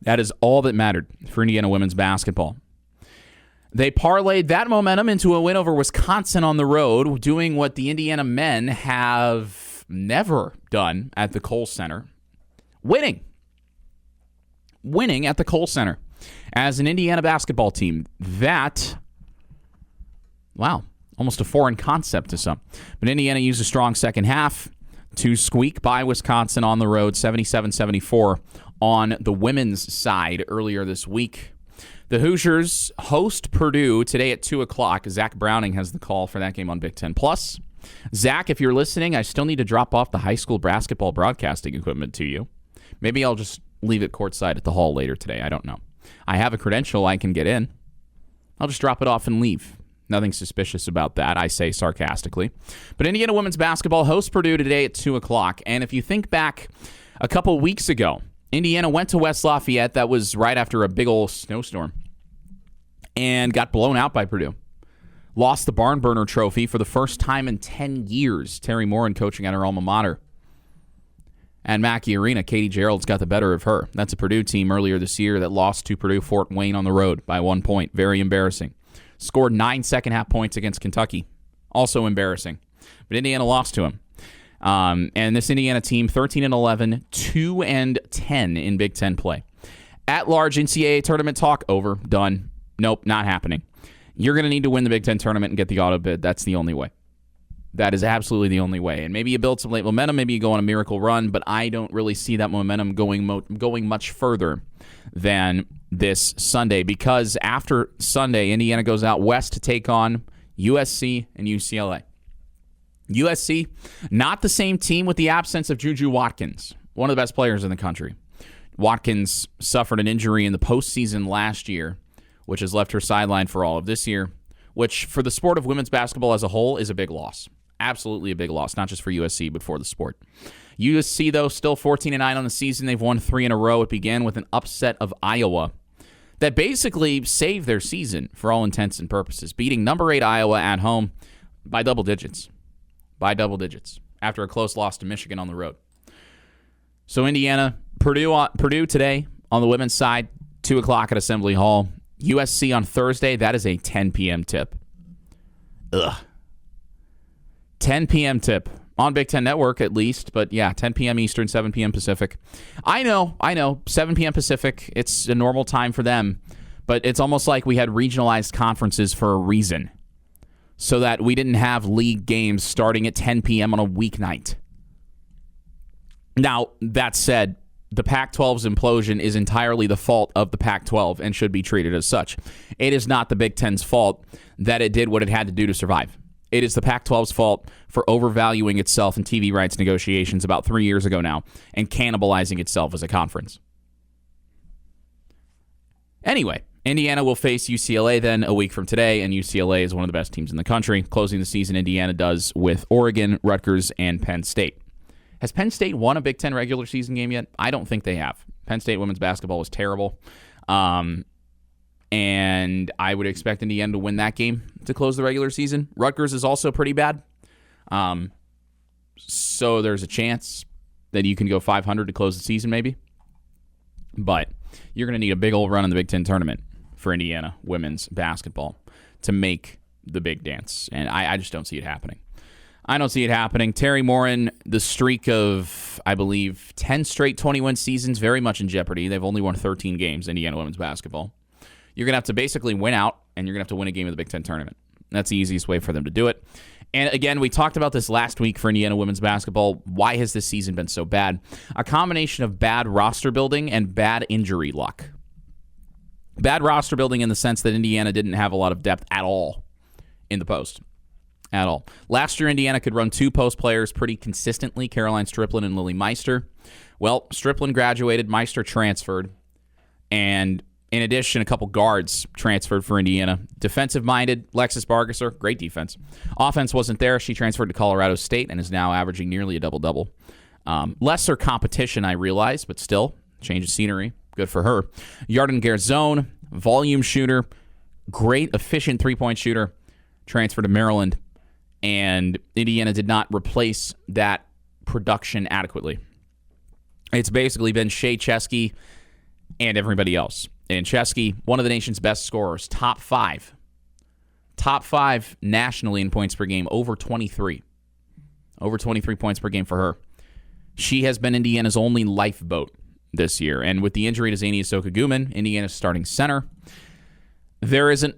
That is all that mattered for Indiana women's basketball. They parlayed that momentum into a win over Wisconsin on the road, doing what the Indiana men have never done at the Kohl Center. Winning at the Kohl Center as an Indiana basketball team. That, wow, almost a foreign concept to some. But Indiana used a strong second half to squeak by Wisconsin on the road, 77-74 on the women's side earlier this week. The Hoosiers host Purdue today at 2 o'clock. Zach Browning has the call for that game on Big Ten Plus. Zach, if you're listening, I still need to drop off the high school basketball broadcasting equipment to you. Maybe I'll just leave it courtside at the hall later today. I don't know. I have a credential I can get in. I'll just drop it off and leave. Nothing suspicious about that, I say sarcastically. But Indiana women's basketball hosts Purdue today at 2 o'clock. And if you think back a couple weeks ago, Indiana went to West Lafayette. That was right after a big old snowstorm. And got blown out by Purdue. Lost the Barn Burner Trophy for the first time in 10 years. Terry Morin coaching at her alma mater. And Mackey Arena, Katie Gerald's got the better of her. That's a Purdue team earlier this year that lost to Purdue Fort Wayne on the road by 1 point. Very embarrassing. Scored 9 second-half points against Kentucky. Also embarrassing. But Indiana lost to him. And this Indiana team, 13-11, 2-10 in Big Ten play. At-large NCAA tournament talk, over, done. Nope, not happening. You're going to need to win the Big Ten tournament and get the auto bid. That's the only way. That is absolutely the only way. And maybe you build some late momentum, maybe you go on a miracle run, but I don't really see that momentum going much further than this Sunday, because after Sunday, Indiana goes out west to take on USC and UCLA. USC, not the same team with the absence of Juju Watkins, one of the best players in the country. Watkins suffered an injury in the postseason last year, which has left her sidelined for all of this year, which for the sport of women's basketball as a whole is a big loss. Absolutely a big loss, not just for USC, but for the sport. USC, though, still 14-9 on the season. They've won 3 in a row. It began with an upset of Iowa that basically saved their season for all intents and purposes, beating number 8 Iowa at home by double digits. After a close loss to Michigan on the road. So Indiana, Purdue today on the women's side, 2 o'clock at Assembly Hall. USC on Thursday, that is a 10 p.m. tip. 10 p.m. tip. On Big Ten Network, at least. But yeah, 10 p.m. Eastern, 7 p.m. Pacific. I know. 7 p.m. Pacific, it's a normal time for them. But it's almost like we had regionalized conferences for a reason, so that we didn't have league games starting at 10 p.m. on a weeknight. Now, that said, the Pac-12's implosion is entirely the fault of the Pac-12 and should be treated as such. It is not the Big Ten's fault that it did what it had to do to survive. It is the Pac-12's fault for overvaluing itself in TV rights negotiations about 3 years ago now and cannibalizing itself as a conference. Anyway, Indiana will face UCLA then a week from today, and UCLA is one of the best teams in the country. Closing the season, Indiana does with Oregon, Rutgers, and Penn State. Has Penn State won a Big Ten regular season game yet? I don't think they have. Penn State women's basketball was terrible. And I would expect Indiana to win that game to close the regular season. Rutgers is also pretty bad. So there's a chance that you can go 500 to close the season maybe. But you're going to need a big old run in the Big Ten tournament for Indiana women's basketball to make the big dance. And I just don't see it happening. I don't see it happening. Terry Morin, the streak of, I believe, 10 straight 20-win seasons, very much in jeopardy. They've only won 13 games, Indiana women's basketball. You're going to have to basically win out, and you're going to have to win a game of the Big Ten tournament. That's the easiest way for them to do it. And again, we talked about this last week for Indiana women's basketball. Why has this season been so bad? A combination of bad roster building and bad injury luck. Bad roster building in the sense that Indiana didn't have a lot of depth at all in the post. At all. Last year, Indiana could run 2 post players pretty consistently, Caroline Striplin and Lily Meister. Well, Striplin graduated, Meister transferred, and in addition, a couple guards transferred for Indiana. Defensive-minded, Lexis Bargesser, great defense. Offense wasn't there. She transferred to Colorado State and is now averaging nearly a double-double. Lesser competition, I realize, but still, change of scenery. Good for her. Yarden Garzone, volume shooter, great, efficient three-point shooter, transferred to Maryland, and Indiana did not replace that production adequately. It's basically been Shea Chesky and everybody else. And Chesky, one of the nation's best scorers, top 5 nationally in points per game, over 23 points per game for her. She has been Indiana's only lifeboat this year. And with the injury to Zania Sokaguman, Indiana's starting center, there isn't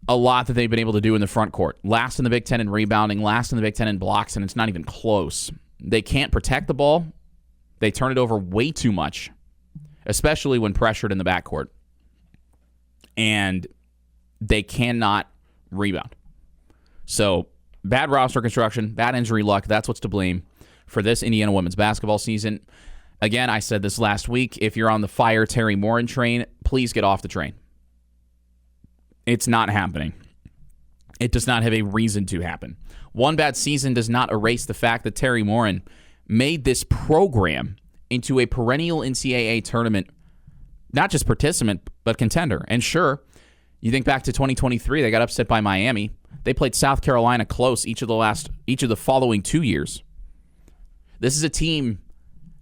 a lot that they've been able to do in the front court. Last in the Big Ten in rebounding, last in the Big Ten in blocks, and it's not even close. They can't protect the ball. They turn it over way too much, especially when pressured in the backcourt. And they cannot rebound. So, bad roster construction, bad injury luck, that's what's to blame for this Indiana women's basketball season. Again, I said this last week, if you're on the fire Terry Morin train, please get off the train. It's not happening. It does not have a reason to happen. One bad season does not erase the fact that Terry Morin made this program into a perennial NCAA tournament, not just participant, but contender. And sure, you think back to 2023, they got upset by Miami. They played South Carolina close each of the following 2 years. This is a team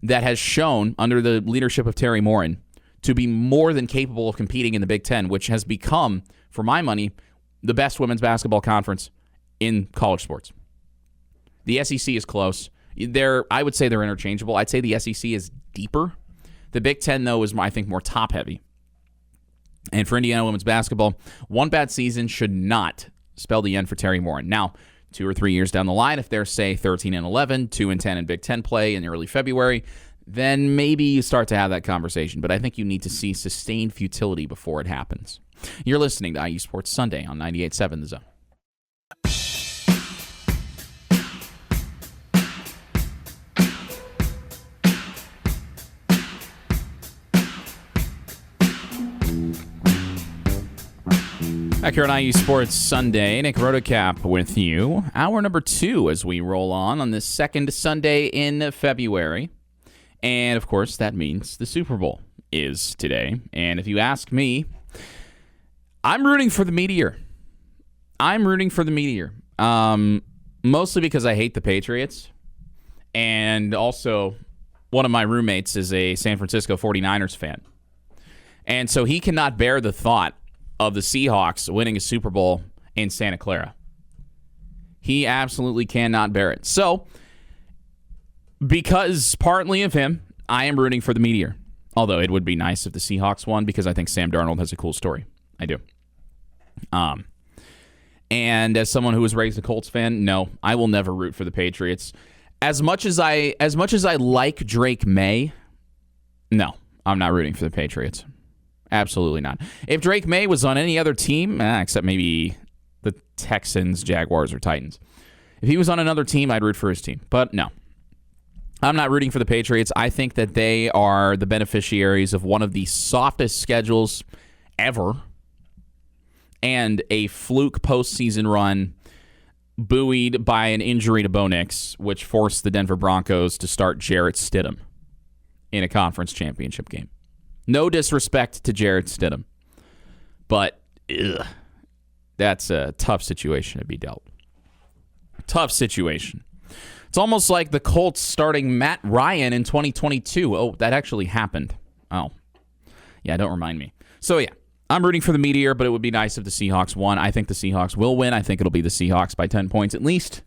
that has shown, under the leadership of Terry Morin, to be more than capable of competing in the Big Ten, which has become, for my money, the best women's basketball conference in college sports. The SEC is close. I would say they're interchangeable. I'd say the SEC is deeper. The Big Ten, though, is, I think, more top-heavy. And for Indiana women's basketball, one bad season should not spell the end for Terry Morin. Now, 2 or 3 years down the line, if they're, say, 13-11, 2-10 in Big Ten play in early February, then maybe you start to have that conversation. But I think you need to see sustained futility before it happens. You're listening to IU Sports Sunday on 98.7 The Zone. Back here on IU Sports Sunday, Nick Rotocap with you. Hour number 2 as we roll on this second Sunday in February. And, of course, that means the Super Bowl is today. And if you ask me, I'm rooting for the Meteor. Mostly because I hate the Patriots. And also, one of my roommates is a San Francisco 49ers fan. And so he cannot bear the thought of the Seahawks winning a Super Bowl in Santa Clara. He absolutely cannot bear it. So, because partly of him, I am rooting for the Meteor. Although it would be nice if the Seahawks won because I think Sam Darnold has a cool story. I do. And as someone who was raised a Colts fan, no, I will never root for the Patriots. As much as I like Drake May, no, I'm not rooting for the Patriots. Absolutely not. If Drake May was on any other team, except maybe the Texans, Jaguars, or Titans, if he was on another team, I'd root for his team. But no, I'm not rooting for the Patriots. I think that they are the beneficiaries of one of the softest schedules ever and a fluke postseason run buoyed by an injury to Bo Nix, which forced the Denver Broncos to start Jarrett Stidham in a conference championship game. No disrespect to Jarrett Stidham, but that's a tough situation to be dealt. Tough situation. It's almost like the Colts starting Matt Ryan in 2022. Oh, that actually happened. Oh, yeah, don't remind me. So, yeah, I'm rooting for the Meteor, but it would be nice if the Seahawks won. I think the Seahawks will win. I think it'll be the Seahawks by 10 points at least,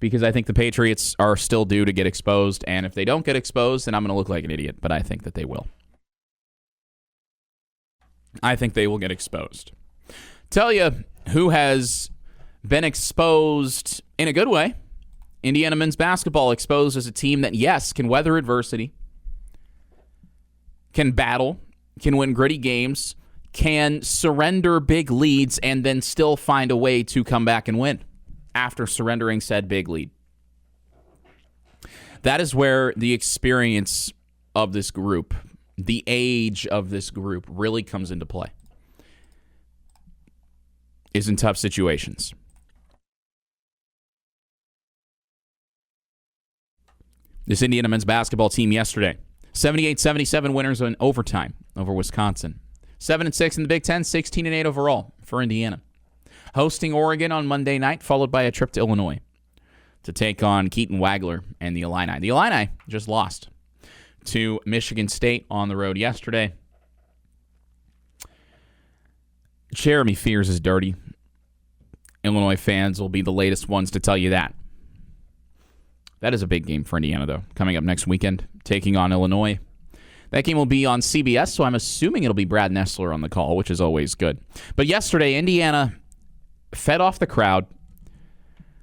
because I think the Patriots are still due to get exposed, and if they don't get exposed, then I'm going to look like an idiot, but I think that they will. I think they will get exposed. Tell you who has been exposed in a good way. Indiana men's basketball exposed as a team that, yes, can weather adversity, can battle, can win gritty games, can surrender big leads, and then still find a way to come back and win after surrendering said big lead. That is where the experience of this group, the age of this group really comes into play, is in tough situations. This Indiana men's basketball team yesterday, 78-77 winners in overtime over Wisconsin. 7-6 in the Big Ten, 16-8 overall for Indiana. Hosting Oregon on Monday night, followed by a trip to Illinois to take on Keaton Wagler and the Illini. The Illini just lost to Michigan State on the road yesterday. Jeremy Fears is dirty. Illinois fans will be the latest ones to tell you that. That is a big game for Indiana, though, coming up next weekend, taking on Illinois. That game will be on CBS, so I'm assuming it'll be Brad Nessler on the call, which is always good. But yesterday, Indiana fed off the crowd,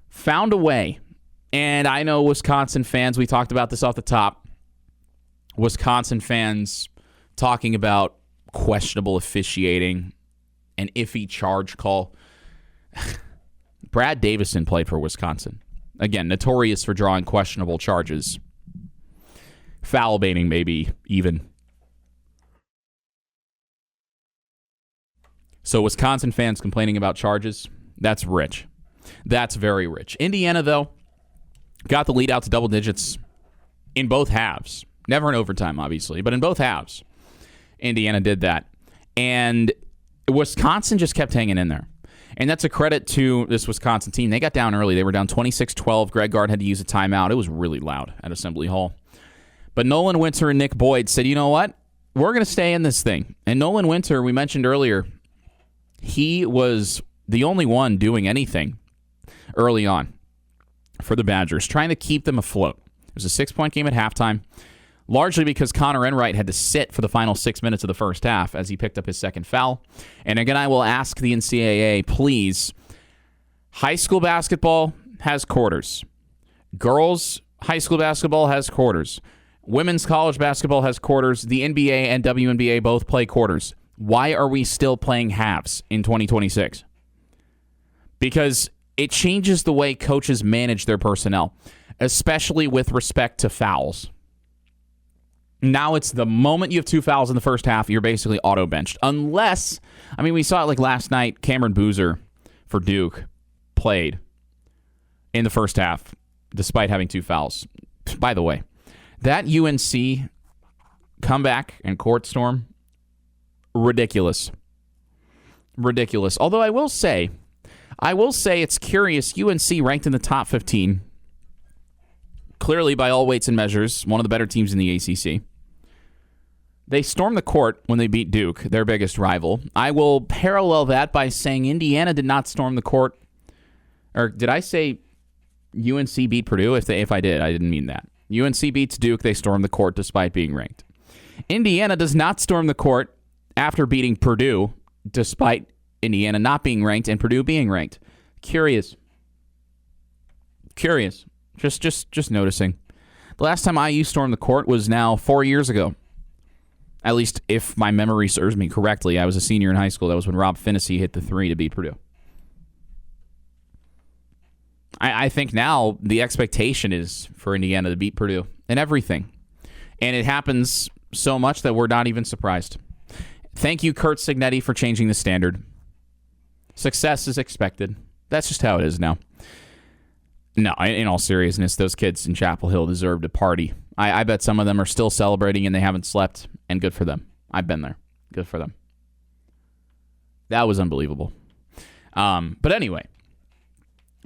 found a way, and I know Wisconsin fans, we talked about this off the top, Wisconsin fans talking about questionable officiating, an iffy charge call. Brad Davison played for Wisconsin. Again, notorious for drawing questionable charges. Foul baiting, maybe, even. So Wisconsin fans complaining about charges, that's rich. That's very rich. Indiana, though, got the lead out to double digits in both halves. Never in overtime, obviously, but in both halves, Indiana did that. And Wisconsin just kept hanging in there. And that's a credit to this Wisconsin team. They got down early. They were down 26-12. Greg Gard had to use a timeout. It was really loud at Assembly Hall. But Nolan Winter and Nick Boyd said, you know what? We're going to stay in this thing. And Nolan Winter, we mentioned earlier, he was the only one doing anything early on for the Badgers, trying to keep them afloat. It was a 6-point game at halftime, largely because Connor Enright had to sit for the final 6 minutes of the first half as he picked up his second foul. And again, I will ask the NCAA, please, high school basketball has quarters. Girls high school basketball has quarters. Women's college basketball has quarters. The NBA and WNBA both play quarters. Why are we still playing halves in 2026? Because it changes the way coaches manage their personnel, especially with respect to fouls. Now it's the moment you have 2 fouls in the first half, you're basically auto-benched. Unless, we saw it like last night, Cameron Boozer for Duke played in the first half, despite having 2 fouls. By the way, that UNC comeback and court storm, ridiculous. Ridiculous. Although I will say it's curious, UNC ranked in the top 15, clearly by all weights and measures, one of the better teams in the ACC. They stormed the court when they beat Duke, their biggest rival. I will parallel that by saying Indiana did not storm the court. Or did I say UNC beat Purdue? If I did, I didn't mean that. UNC beats Duke. They storm the court despite being ranked. Indiana does not storm the court after beating Purdue, despite Indiana not being ranked and Purdue being ranked. Curious. Just noticing. The last time IU stormed the court was now 4 years ago. At least if my memory serves me correctly. I was a senior in high school. That was when Rob Finney hit the 3 to beat Purdue. I think now the expectation is for Indiana to beat Purdue in everything. And it happens so much that we're not even surprised. Thank you, Curt Cignetti, for changing the standard. Success is expected. That's just how it is now. No, in all seriousness, those kids in Chapel Hill deserve to party. I bet some of them are still celebrating and they haven't slept, and good for them. I've been there. Good for them. That was unbelievable. But anyway,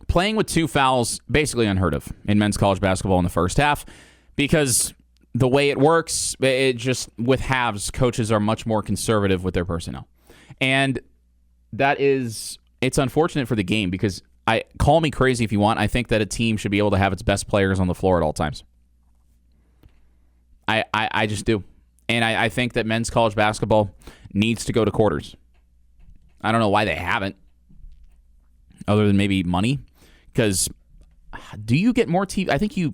playing with 2 fouls, basically unheard of in men's college basketball in the first half, because the way it works, with halves, coaches are much more conservative with their personnel. And it's unfortunate for the game, because call me crazy if you want, I think that a team should be able to have its best players on the floor at all times. I just do. And I think that men's college basketball needs to go to quarters. I don't know why they haven't, other than maybe money. Because do you get more TV? I think you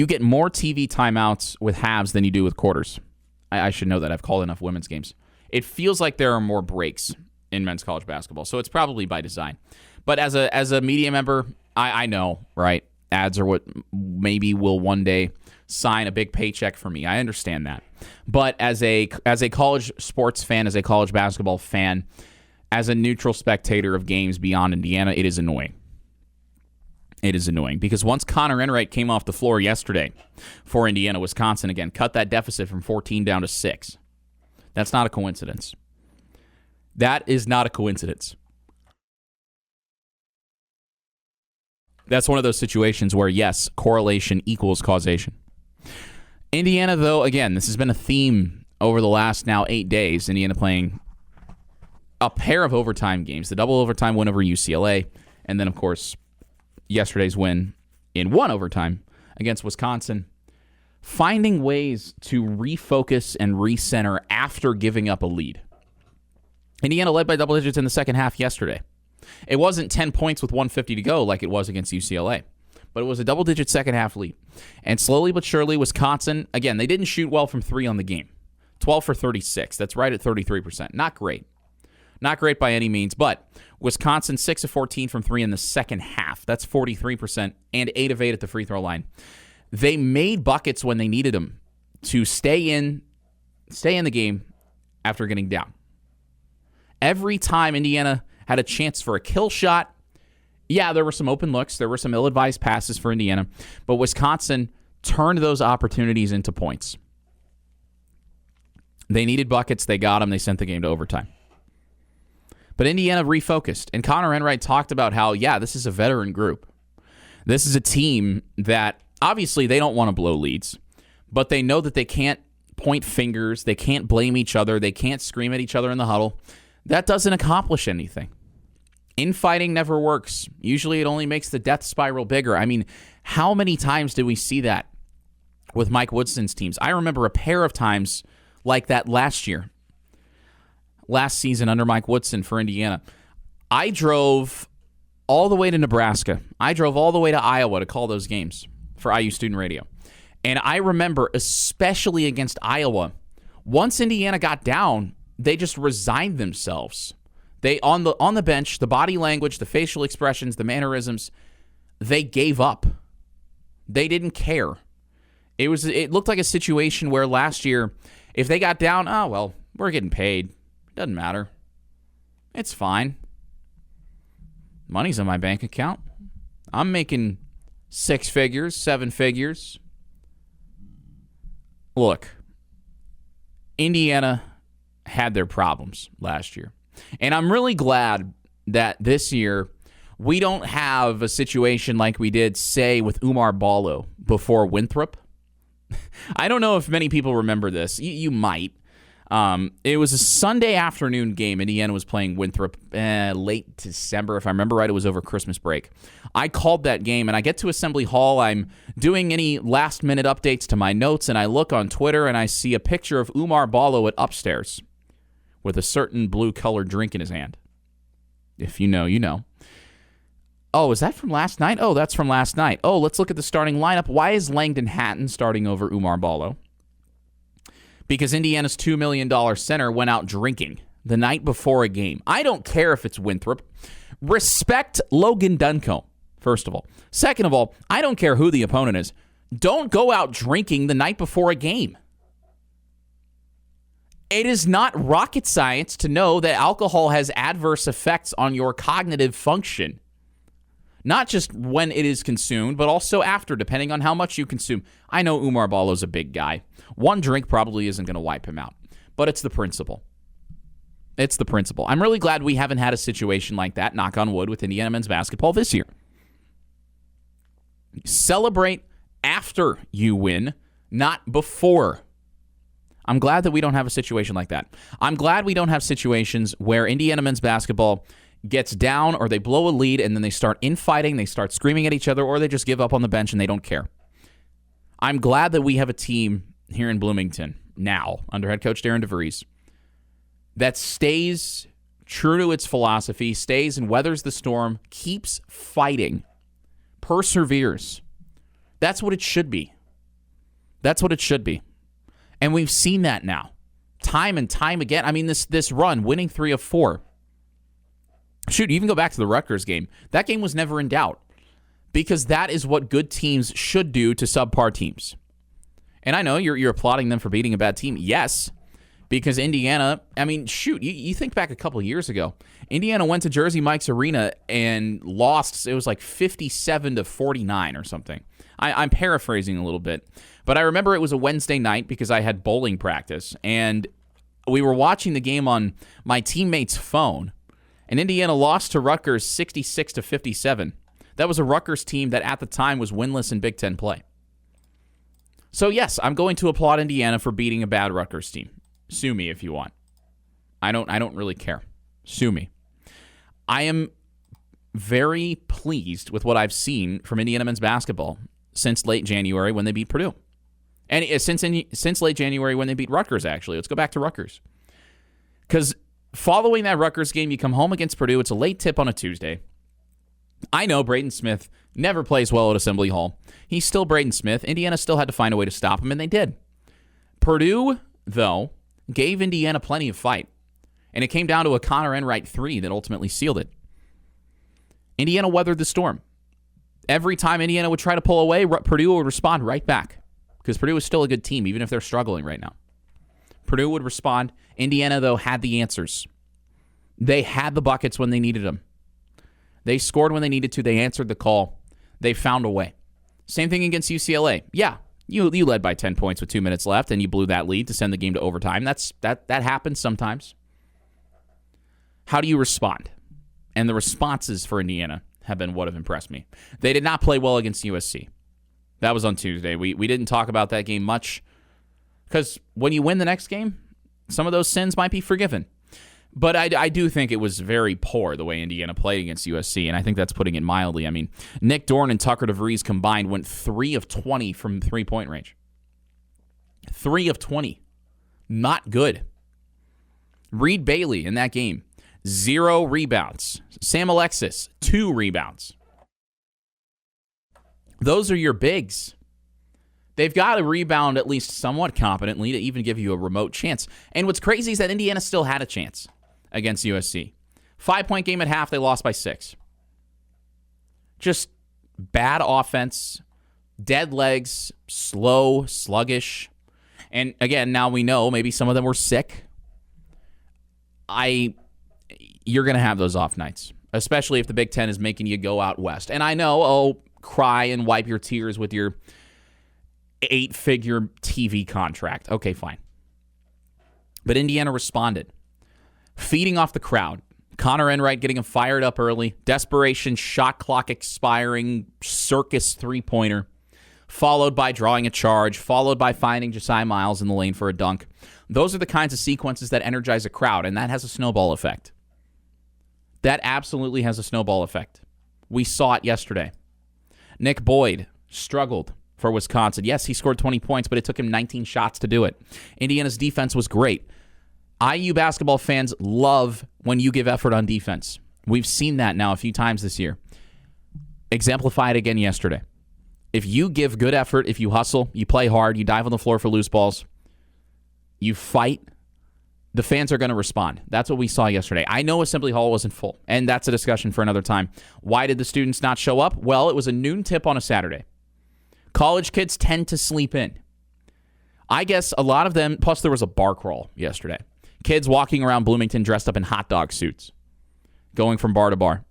get more TV timeouts with halves than you do with quarters. I should know that. I've called enough women's games. It feels like there are more breaks in men's college basketball, so it's probably by design. But as a media member, I know, right? Ads are what maybe will one day sign a big paycheck for me. I understand that. But as a college sports fan, as a college basketball fan, as a neutral spectator of games beyond Indiana, it is annoying. It is annoying because once Connor Enright came off the floor yesterday for Indiana, Wisconsin again cut that deficit from 14 down to 6. That's not a coincidence. That is not a coincidence. That's one of those situations where, yes, correlation equals causation. Indiana, though, again, this has been a theme over the last now 8 days. Indiana playing a pair of overtime games, the double overtime win over UCLA, and then, of course, yesterday's win in 1 overtime against Wisconsin. Finding ways to refocus and recenter after giving up a lead. Indiana led by double digits in the second half yesterday. It wasn't 10 points with 1:50 to go like it was against UCLA, but it was a double-digit second-half lead. And slowly but surely, Wisconsin, again, they didn't shoot well from 3 on the game. 12 for 36. That's right at 33%. Not great. Not great by any means, but Wisconsin 6 of 14 from 3 in the second half. That's 43%, and 8 of 8 at the free throw line. They made buckets when they needed them to stay in the game after getting down. Every time Indiana had a chance for a kill shot, yeah, there were some open looks. There were some ill-advised passes for Indiana, but Wisconsin turned those opportunities into points. They needed buckets. They got them. They sent the game to overtime. But Indiana refocused, and Connor Enright talked about how, yeah, this is a veteran group. This is a team that, obviously, they don't want to blow leads, but they know that they can't point fingers. They can't blame each other. They can't scream at each other in the huddle. That doesn't accomplish anything. Infighting never works. Usually it only makes the death spiral bigger. I mean, how many times did we see that with Mike Woodson's teams? I remember a pair of times like that last season under Mike Woodson for Indiana. I drove all the way to Nebraska. I drove all the way to Iowa to call those games for IU Student Radio. And I remember, especially against Iowa, once Indiana got down, they just resigned themselves. They on the bench, the body language, the facial expressions, the mannerisms, they gave up. They didn't care. It looked like a situation where last year, if they got down, oh well, we're getting paid. Doesn't matter. It's fine. Money's in my bank account. I'm making 6 figures, 7 figures. Look, Indiana had their problems last year. And I'm really glad that this year we don't have a situation like we did, say, with Umar Ballo before Winthrop. I don't know if many people remember this. You might. It was a Sunday afternoon game. Indiana was playing Winthrop late December. If I remember right, it was over Christmas break. I called that game, and I get to Assembly Hall. I'm doing any last-minute updates to my notes, and I look on Twitter, and I see a picture of Umar Ballo at Upstairs with a certain blue-colored drink in his hand. If you know, you know. Oh, is that from last night? Oh, that's from last night. Oh, let's look at the starting lineup. Why is Langdon Hatton starting over Umar Ballo? Because Indiana's $2 million center went out drinking the night before a game. I don't care if it's Winthrop. Respect Logan Duncombe, first of all. Second of all, I don't care who the opponent is. Don't go out drinking the night before a game. It is not rocket science to know that alcohol has adverse effects on your cognitive function. Not just when it is consumed, but also after, depending on how much you consume. I know Umar Ballo's a big guy. One drink probably isn't going to wipe him out. But it's the principle. It's the principle. I'm really glad we haven't had a situation like that, knock on wood, with Indiana men's basketball this year. Celebrate after you win, not before. I'm glad that we don't have a situation like that. I'm glad we don't have situations where Indiana men's basketball gets down or they blow a lead and then they start infighting, they start screaming at each other, or they just give up on the bench and they don't care. I'm glad that we have a team here in Bloomington now, under head coach Darren DeVries, that stays true to its philosophy, stays and weathers the storm, keeps fighting, perseveres. That's what it should be. That's what it should be. And we've seen that now, time and time again. I mean, this run, winning 3 of 4. Shoot, even go back to the Rutgers game. That game was never in doubt because that is what good teams should do to subpar teams. And I know you're applauding them for beating a bad team. Yes, because Indiana, I mean, shoot, you think back a couple of years ago. Indiana went to Jersey Mike's Arena and lost. It was like 57-49 or something. I'm paraphrasing a little bit. But I remember it was a Wednesday night because I had bowling practice. And we were watching the game on my teammate's phone. And Indiana lost to Rutgers 66-57. That was a Rutgers team that at the time was winless in Big Ten play. So yes, I'm going to applaud Indiana for beating a bad Rutgers team. Sue me if you want. I don't really care. Sue me. I am very pleased with what I've seen from Indiana men's basketball since late January when they beat Purdue. And since late January when they beat Rutgers, actually. Let's go back to Rutgers. Because following that Rutgers game, you come home against Purdue. It's a late tip on a Tuesday. I know Braden Smith never plays well at Assembly Hall. He's still Braden Smith. Indiana still had to find a way to stop him, and they did. Purdue, though, gave Indiana plenty of fight. And it came down to a Connor Enright 3 that ultimately sealed it. Indiana weathered the storm. Every time Indiana would try to pull away, Purdue would respond right back. Because Purdue is still a good team, even if they're struggling right now. Purdue would respond. Indiana, though, had the answers. They had the buckets when they needed them. They scored when they needed to. They answered the call. They found a way. Same thing against UCLA. Yeah, you led by 10 points with 2 minutes left, and you blew that lead to send the game to overtime. That happens sometimes. How do you respond? And the responses for Indiana have been what have impressed me. They did not play well against USC. That was on Tuesday. We didn't talk about that game much because when you win the next game, some of those sins might be forgiven. But I do think it was very poor the way Indiana played against USC, and I think that's putting it mildly. I mean, Nick Dorn and Tucker DeVries combined went 3 of 20 from three-point range. 3 of 20. Not good. Reed Bailey in that game, 0 rebounds. Sam Alexis, 2 rebounds. Those are your bigs. They've got to rebound at least somewhat competently to even give you a remote chance. And what's crazy is that Indiana still had a chance against USC. 5-point game at half, they lost by 6. Just bad offense, dead legs, slow, sluggish. And again, now we know maybe some of them were sick. You're going to have those off nights, especially if the Big Ten is making you go out west. And I know, cry and wipe your tears with your 8-figure TV contract. Okay, fine. But Indiana responded, feeding off the crowd. Connor Enright getting him fired up early. Desperation, shot clock expiring, circus three-pointer. Followed by drawing a charge. Followed by finding Josiah Miles in the lane for a dunk. Those are the kinds of sequences that energize a crowd, and that has a snowball effect. That absolutely has a snowball effect. We saw it yesterday. Nick Boyd struggled for Wisconsin. Yes, he scored 20 points, but it took him 19 shots to do it. Indiana's defense was great. IU basketball fans love when you give effort on defense. We've seen that now a few times this year. Exemplified again yesterday. If you give good effort, if you hustle, you play hard, you dive on the floor for loose balls, you fight, the fans are going to respond. That's what we saw yesterday. I know Assembly Hall wasn't full, and that's a discussion for another time. Why did the students not show up? Well, it was a noon tip on a Saturday. College kids tend to sleep in. I guess a lot of them, plus there was a bar crawl yesterday. Kids walking around Bloomington dressed up in hot dog suits, going from bar to bar.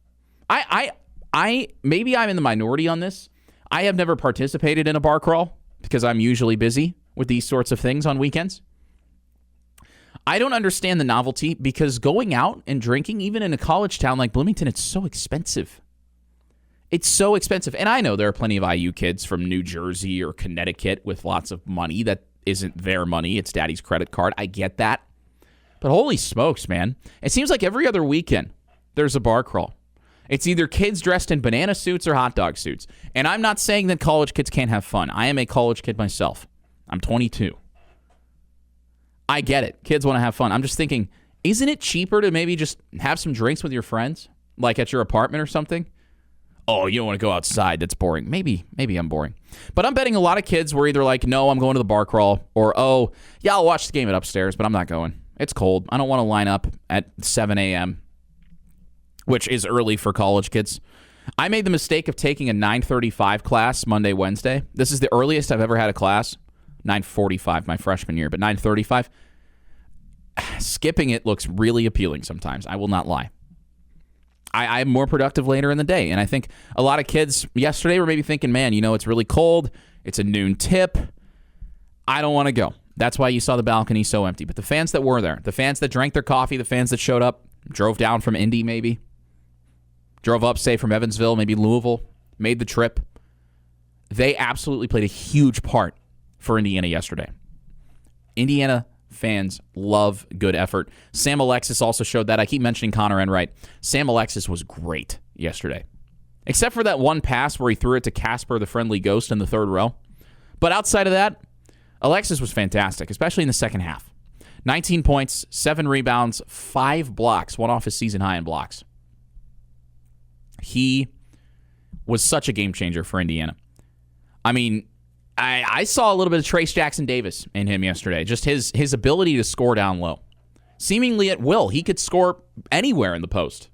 I maybe I'm in the minority on this. I have never participated in a bar crawl because I'm usually busy with these sorts of things on weekends. I don't understand the novelty because going out and drinking, even in a college town like Bloomington, it's so expensive. It's so expensive. And I know there are plenty of IU kids from New Jersey or Connecticut with lots of money that isn't their money. It's daddy's credit card. I get that. But holy smokes, man. It seems like every other weekend there's a bar crawl. It's either kids dressed in banana suits or hot dog suits. And I'm not saying that college kids can't have fun. I am a college kid myself. I'm 22. I get it. Kids want to have fun. I'm just thinking, isn't it cheaper to maybe just have some drinks with your friends? Like at your apartment or something? Oh, you don't want to go outside. That's boring. Maybe I'm boring. But I'm betting a lot of kids were either like, no, I'm going to the bar crawl. Or, oh, yeah, I'll watch the game at upstairs, but I'm not going. It's cold. I don't want to line up at 7 a.m., which is early for college kids. I made the mistake of taking a 9:35 class Monday, Wednesday. This is the earliest I've ever had a class. 9:45 my freshman year, but 9:35. Skipping it looks really appealing sometimes. I will not lie. I'm more productive later in the day. And I think a lot of kids yesterday were maybe thinking, man, it's really cold. It's a noon tip. I don't want to go. That's why you saw the balcony so empty. But the fans that were there, the fans that drank their coffee, the fans that showed up, drove down from Indy maybe, drove up, say, from Evansville, maybe Louisville, made the trip. They absolutely played a huge part for Indiana yesterday. Indiana fans love good effort. Sam Alexis also showed that. I keep mentioning Connor Enright. Sam Alexis was great yesterday, except for that one pass where he threw it to Casper, the friendly ghost, in the third row. But outside of that, Alexis was fantastic, especially in the second half. 19 points, 7 rebounds, 5 blocks, one off his season high in blocks. He was such a game changer for Indiana. I mean, I saw a little bit of Trace Jackson Davis in him yesterday. Just his ability to score down low. Seemingly at will. He could score anywhere in the post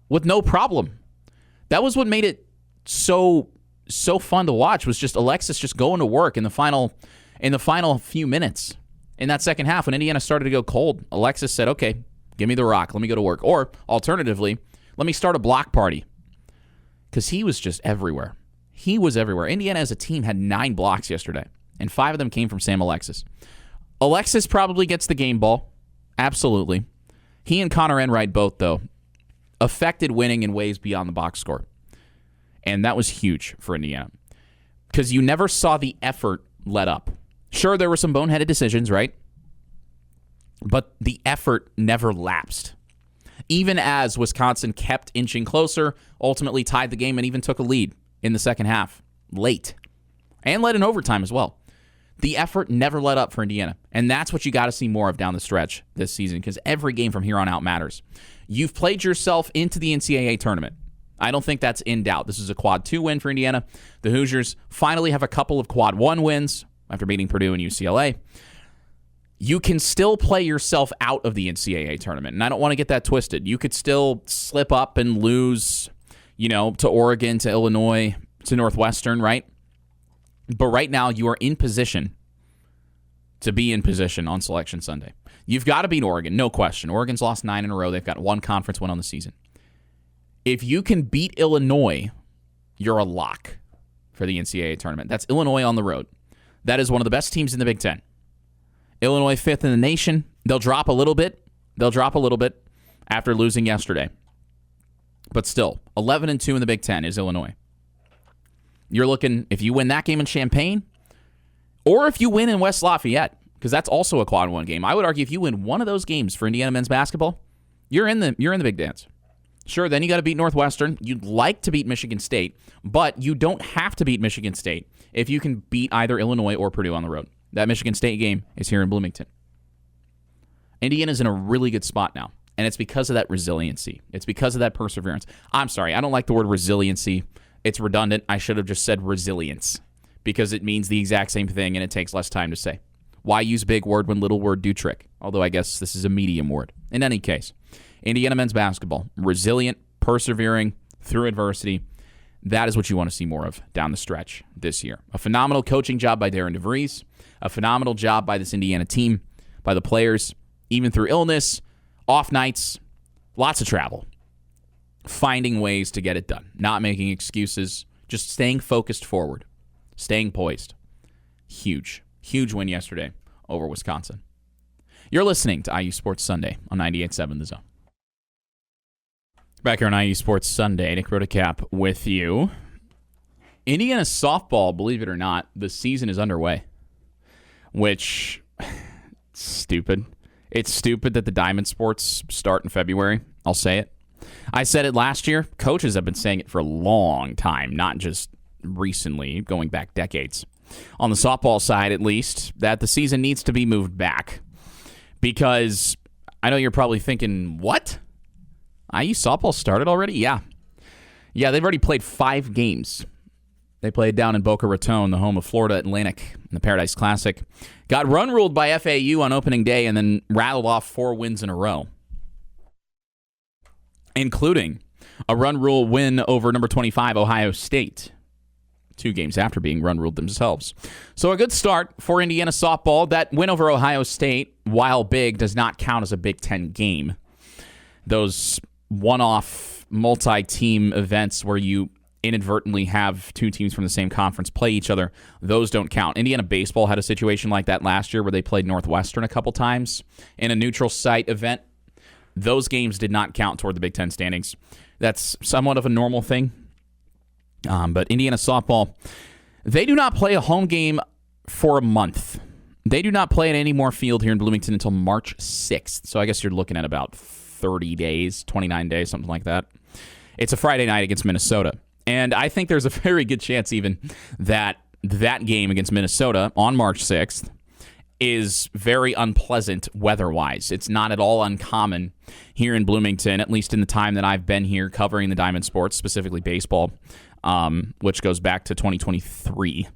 with no problem. That was what made it so fun to watch, was just Alexis just going to work in the final few minutes. In that second half, when Indiana started to go cold, Alexis said, okay, give me the rock. Let me go to work. Or, alternatively, let me start a block party. Because he was just everywhere. He was everywhere. Indiana as a team had 9 blocks yesterday, and 5 of them came from Sam Alexis. Alexis probably gets the game ball. Absolutely. He and Connor Enright both, though, affected winning in ways beyond the box score. And that was huge for Indiana. Because you never saw the effort let up. Sure, there were some boneheaded decisions, right? But the effort never lapsed. Even as Wisconsin kept inching closer, ultimately tied the game, and even took a lead in the second half, late. And led in overtime as well. The effort never let up for Indiana, and that's what you got to see more of down the stretch this season because every game from here on out matters. You've played yourself into the NCAA tournament. I don't think that's in doubt. This is a quad 2 win for Indiana. The Hoosiers finally have a couple of quad 1 wins after beating Purdue and UCLA. You can still play yourself out of the NCAA tournament, and I don't want to get that twisted. You could still slip up and lose, to Oregon, to Illinois, to Northwestern, right? But right now, you are in position to be in position on Selection Sunday. You've got to beat Oregon, no question. Oregon's lost 9 in a row. They've got 1 conference win on the season. If you can beat Illinois, you're a lock for the NCAA tournament. That's Illinois on the road. That is one of the best teams in the Big Ten. Illinois 5th in the nation. They'll drop a little bit. After losing yesterday. But still, 11-2 in the Big Ten is Illinois. You're looking, if you win that game in Champaign, or if you win in West Lafayette, because that's also a quad 1 game. I would argue if you win one of those games for Indiana men's basketball, you're in the big dance. Sure, then you got to beat Northwestern. You'd like to beat Michigan State, but you don't have to beat Michigan State if you can beat either Illinois or Purdue on the road. That Michigan State game is here in Bloomington. Indiana's in a really good spot now, and it's because of that resiliency. It's because of that perseverance. I'm sorry, I don't like the word resiliency. It's redundant. I should have just said resilience because it means the exact same thing and it takes less time to say. Why use big word when little word do trick? Although I guess this is a medium word. In any case, Indiana men's basketball, resilient, persevering through adversity. That is what you want to see more of down the stretch this year. A phenomenal coaching job by Darren DeVries. A phenomenal job by this Indiana team, by the players, even through illness, off nights, lots of travel. Finding ways to get it done, not making excuses, just staying focused forward, staying poised. Huge win yesterday over Wisconsin. You're listening to IU Sports Sunday on 98.7 The Zone. Back here on IU Sports Sunday, Nick Rotacap with you. Indiana softball, believe it or not, the season is underway, which stupid. It's stupid that the Diamond Sports start in February. I'll say it. I said it last year. Coaches have been saying it for a long time, not just recently, going back decades. On the softball side, at least, that the season needs to be moved back. Because I know you're probably thinking, what? IU softball started already? Yeah, they've already played 5 games. They played down in Boca Raton, the home of Florida Atlantic, in the Paradise Classic. Got run-ruled by FAU on opening day and then rattled off 4 wins in a row, including a run-rule win over number 25, Ohio State, 2 games after being run-ruled themselves. So a good start for Indiana softball. That win over Ohio State, while big, does not count as a Big Ten game. Those one-off multi-team events where you inadvertently have 2 teams from the same conference play each other, those don't count. Indiana baseball had a situation like that last year where they played Northwestern a couple times in a neutral site event. Those games did not count toward the Big Ten standings. That's somewhat of a normal thing. But Indiana softball, they do not play a home game for a month. They do not play at any more field here in Bloomington until March 6th. So I guess you're looking at about 30 days, 29 days, something like that. It's a Friday night against Minnesota. And I think there's a very good chance even that game against Minnesota on March 6th is very unpleasant weather-wise. It's not at all uncommon here in Bloomington, at least in the time that I've been here covering the Diamond Sports, specifically baseball, which goes back to 2023.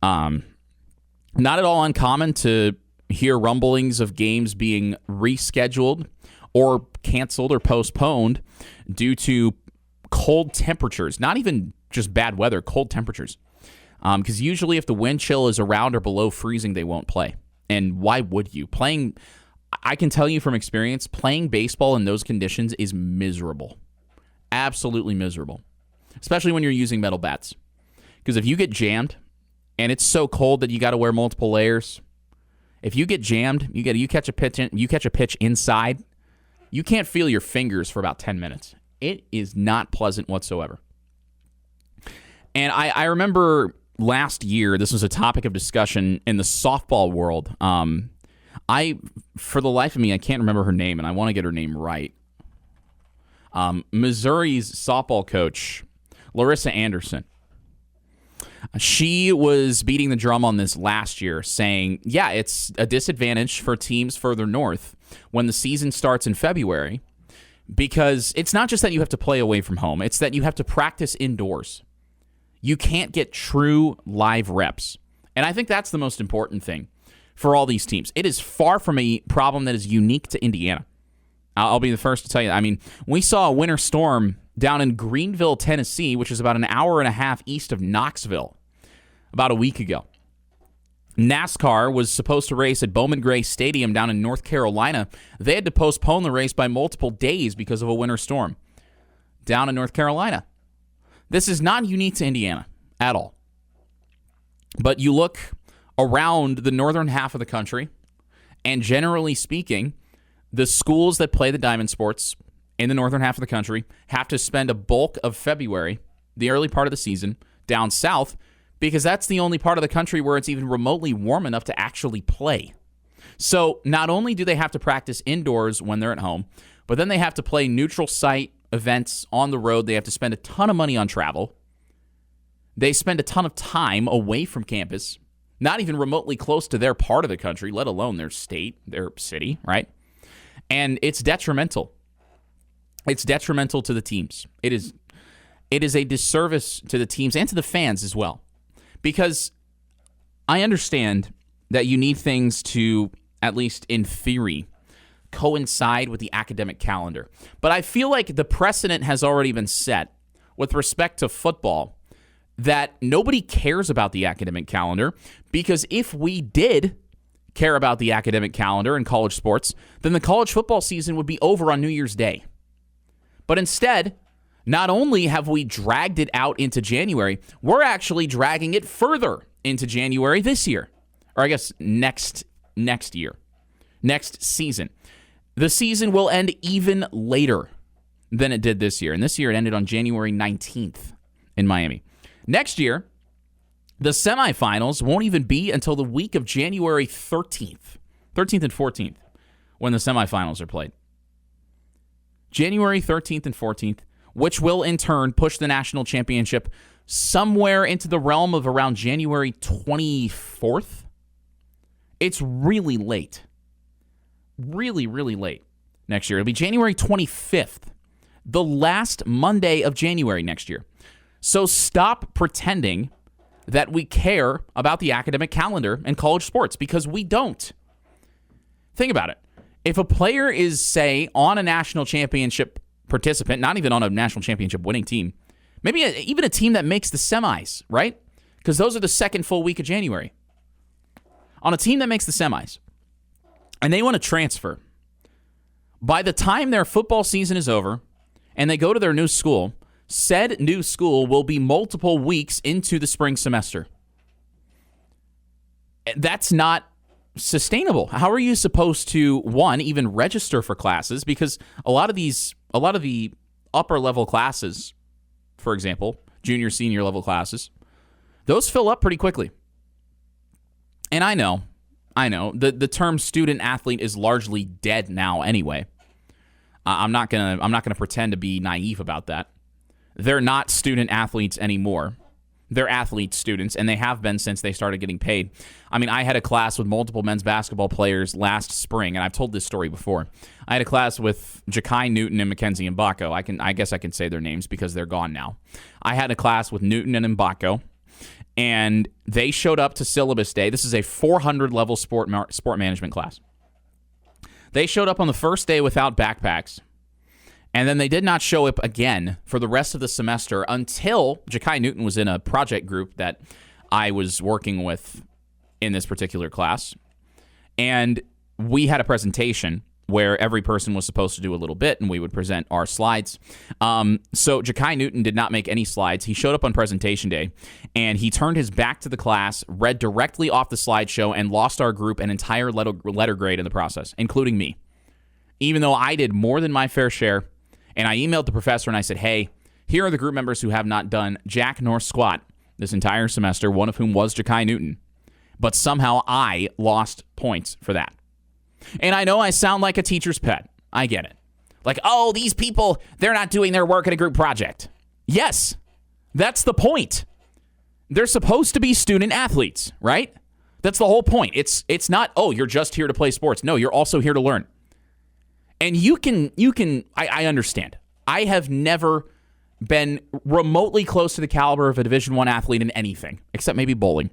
Not at all uncommon to hear rumblings of games being rescheduled or canceled or postponed due to cold temperatures, not even just bad weather, cold temperatures. Because usually if the wind chill is around or below freezing, they won't play. And why would you? I can tell you from experience, playing baseball in those conditions is miserable. Absolutely miserable. Especially when you're using metal bats. Because if you get jammed, and it's so cold that you got to wear multiple layers, if you get jammed, you catch a pitch inside, you can't feel your fingers for about 10 minutes. It is not pleasant whatsoever. And I remember last year, this was a topic of discussion in the softball world. For the life of me, I can't remember her name, and I want to get her name right. Missouri's softball coach, Larissa Anderson. She was beating the drum on this last year, saying, yeah, it's a disadvantage for teams further north when the season starts in February, because it's not just that you have to play away from home, it's that you have to practice indoors. You can't get true live reps. And I think that's the most important thing for all these teams. It is far from a problem that is unique to Indiana. I'll be the first to tell you that. I mean, we saw a winter storm down in Greenville, Tennessee, which is about an hour and a half east of Knoxville, about a week ago. NASCAR was supposed to race at Bowman Gray Stadium down in North Carolina. They had to postpone the race by multiple days because of a winter storm down in North Carolina. This is not unique to Indiana at all. But you look around the northern half of the country, and generally speaking, the schools that play the diamond sports in the northern half of the country have to spend a bulk of February, the early part of the season, down south, because that's the only part of the country where it's even remotely warm enough to actually play. So not only do they have to practice indoors when they're at home, but then they have to play neutral site events on the road. They have to spend a ton of money on travel. They spend a ton of time away from campus, not even remotely close to their part of the country, let alone their state, their city, right? And it's detrimental. It's detrimental to the teams. It is a disservice to the teams and to the fans as well. Because I understand that you need things to, at least in theory, coincide with the academic calendar. But I feel like the precedent has already been set with respect to football that nobody cares about the academic calendar, because if we did care about the academic calendar in college sports, then the college football season would be over on New Year's Day. But instead, not only have we dragged it out into January, we're actually dragging it further into January this year. Or I guess next year. Next season. The season will end even later than it did this year. And this year it ended on January 19th in Miami. Next year, the semifinals won't even be until the week of January 13th and 14th, when the semifinals are played. January 13th and 14th, which will in turn push the national championship somewhere into the realm of around January 24th. It's really late. Really, really late next year. It'll be January 25th, the last Monday of January next year. So stop pretending that we care about the academic calendar in college sports, because we don't. Think about it. If a player is, say, on a national championship participant, not even on a national championship winning team, maybe even a team that makes the semis, right? Because those are the second full week of January. On a team that makes the semis, and they want to transfer, by the time their football season is over and they go to their new school, said new school will be multiple weeks into the spring semester. That's not sustainable. How are you supposed to, one, even register for classes? Because a lot of the upper level classes, for example, junior, senior level classes, those fill up pretty quickly. And I know, the term student athlete is largely dead now anyway. I'm not gonna pretend to be naive about that. They're not student athletes anymore. They're athlete students, and they have been since they started getting paid. I mean, I had a class with multiple men's basketball players last spring, and I've told this story before. I had a class with Ja'Kai Newton and Mackenzie Mbako. I guess I can say their names because they're gone now. I had a class with Newton and Mbako, and they showed up to syllabus day. This is a 400-level sport management class. They showed up on the first day without backpacks, and then they did not show up again for the rest of the semester until Ja'Kai Newton was in a project group that I was working with in this particular class. And we had a presentation where every person was supposed to do a little bit, and we would present our slides. So Ja'Kai Newton did not make any slides. He showed up on presentation day, and he turned his back to the class, read directly off the slideshow, and lost our group an entire letter grade in the process, including me. Even though I did more than my fair share. And I emailed the professor and I said, hey, here are the group members who have not done jack nor squat this entire semester, one of whom was Ja'Kai Newton. But somehow I lost points for that. And I know I sound like a teacher's pet. I get it. Like, oh, these people, they're not doing their work in a group project. Yes, that's the point. They're supposed to be student athletes, right? That's the whole point. It's not, oh, you're just here to play sports. No, you're also here to learn. And I understand. I have never been remotely close to the caliber of a Division I athlete in anything, except maybe bowling.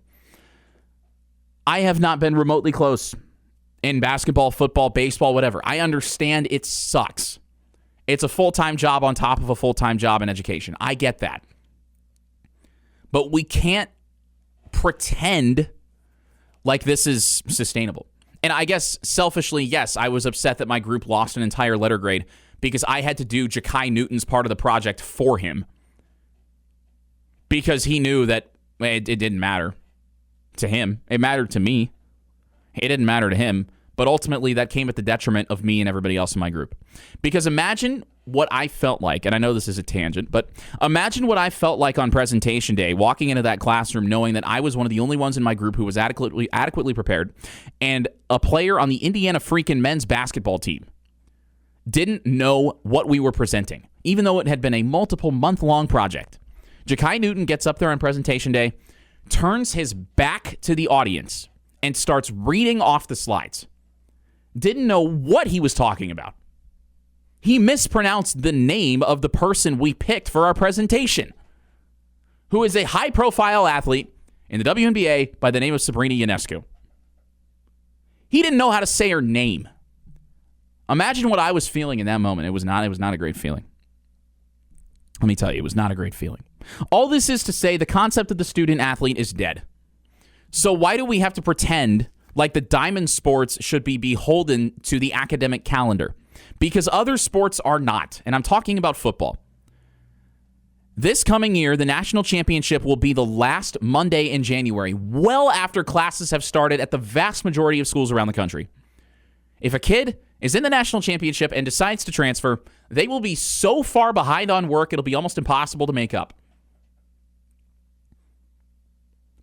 I have not been remotely close in basketball, football, baseball, whatever. I understand it sucks. It's a full-time job on top of a full-time job in education. I get that. But we can't pretend like this is sustainable. And I guess selfishly, yes, I was upset that my group lost an entire letter grade because I had to do Ja'Kai Newton's part of the project for him because he knew that it didn't matter to him. It mattered to me. It didn't matter to him. But ultimately, that came at the detriment of me and everybody else in my group. Because imagine what I felt like, and I know this is a tangent, but imagine what I felt like on presentation day, walking into that classroom knowing that I was one of the only ones in my group who was adequately prepared, and a player on the Indiana freaking men's basketball team didn't know what we were presenting, even though it had been a multiple month-long project. Ja'Kai Newton gets up there on presentation day, turns his back to the audience, and starts reading off the slides. Didn't know what he was talking about. He mispronounced the name of the person we picked for our presentation, who is a high-profile athlete in the WNBA by the name of Sabrina Ionescu. He didn't know how to say her name. Imagine what I was feeling in that moment. It was not a great feeling. Let me tell you, it was not a great feeling. All this is to say the concept of the student athlete is dead. So why do we have to pretend like the diamond sports should be beholden to the academic calendar? Because other sports are not, and I'm talking about football. This coming year, the national championship will be the last Monday in January, well after classes have started at the vast majority of schools around the country. If a kid is in the national championship and decides to transfer, they will be so far behind on work, it'll be almost impossible to make up.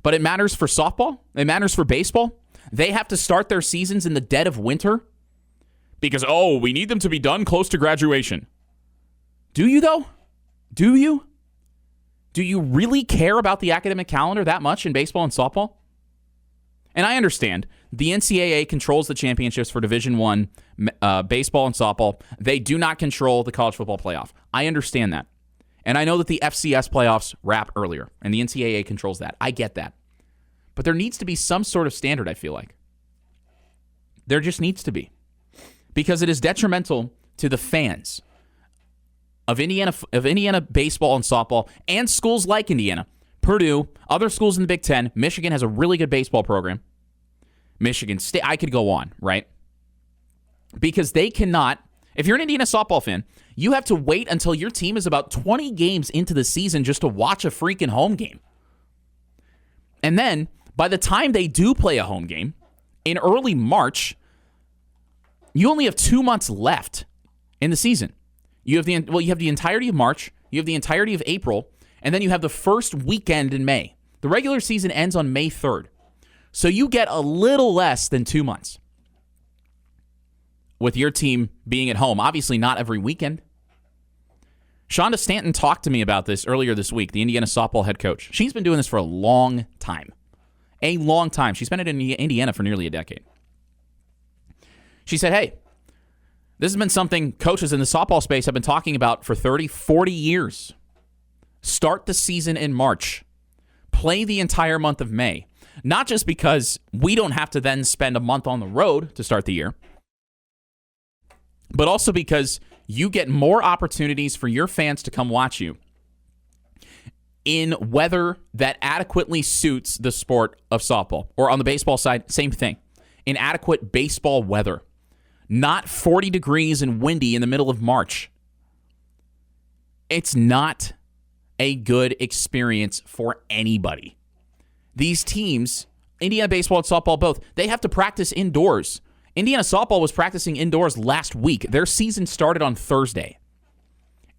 But it matters for softball. It matters for baseball. They have to start their seasons in the dead of winter because, we need them to be done close to graduation. Do you, though? Do you? Do you really care about the academic calendar that much in baseball and softball? And I understand the NCAA controls the championships for Division I baseball and softball. They do not control the college football playoff. I understand that. And I know that the FCS playoffs wrap earlier, and the NCAA controls that. I get that. But there needs to be some sort of standard, I feel like. There just needs to be. Because it is detrimental to the fans of Indiana baseball and softball, and schools like Indiana, Purdue, other schools in the Big Ten. Michigan has a really good baseball program. Michigan State, I could go on, right? Because they cannot, if you're an Indiana softball fan, you have to wait until your team is about 20 games into the season just to watch a freaking home game. And then, by the time they do play a home game, in early March, you only have 2 months left in the season. You have the entirety of March, you have the entirety of April, and then you have the first weekend in May. The regular season ends on May 3rd. So you get a little less than 2 months with your team being at home. Obviously not every weekend. Shonda Stanton talked to me about this earlier this week, the Indiana softball head coach. She's been doing this for a long time. A long time. She's been in Indiana for nearly a decade. She said, hey, this has been something coaches in the softball space have been talking about for 30, 40 years. Start the season in March. Play the entire month of May. Not just because we don't have to then spend a month on the road to start the year, but also because you get more opportunities for your fans to come watch you in weather that adequately suits the sport of softball. Or on the baseball side, same thing. In adequate baseball weather. Not 40 degrees and windy in the middle of March. It's not a good experience for anybody. These teams, Indiana baseball and softball both, they have to practice indoors. Indiana softball was practicing indoors last week. Their season started on Thursday,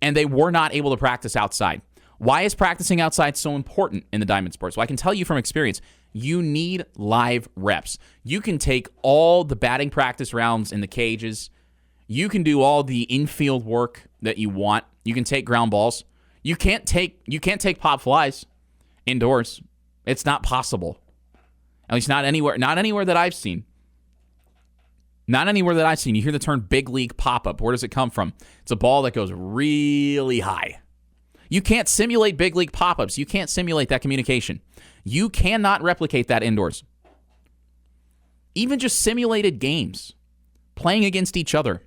and they were not able to practice outside. Why is practicing outside so important in the diamond sports? Well, I can tell you from experience, you need live reps. You can take all the batting practice rounds in the cages. You can do all the infield work that you want. You can take ground balls. You can't take pop flies indoors. It's not possible. At least not anywhere that I've seen. Not anywhere that I've seen. You hear the term big league pop-up. Where does it come from? It's a ball that goes really high. You can't simulate big league pop-ups. You can't simulate that communication. You cannot replicate that indoors. Even just simulated games, playing against each other,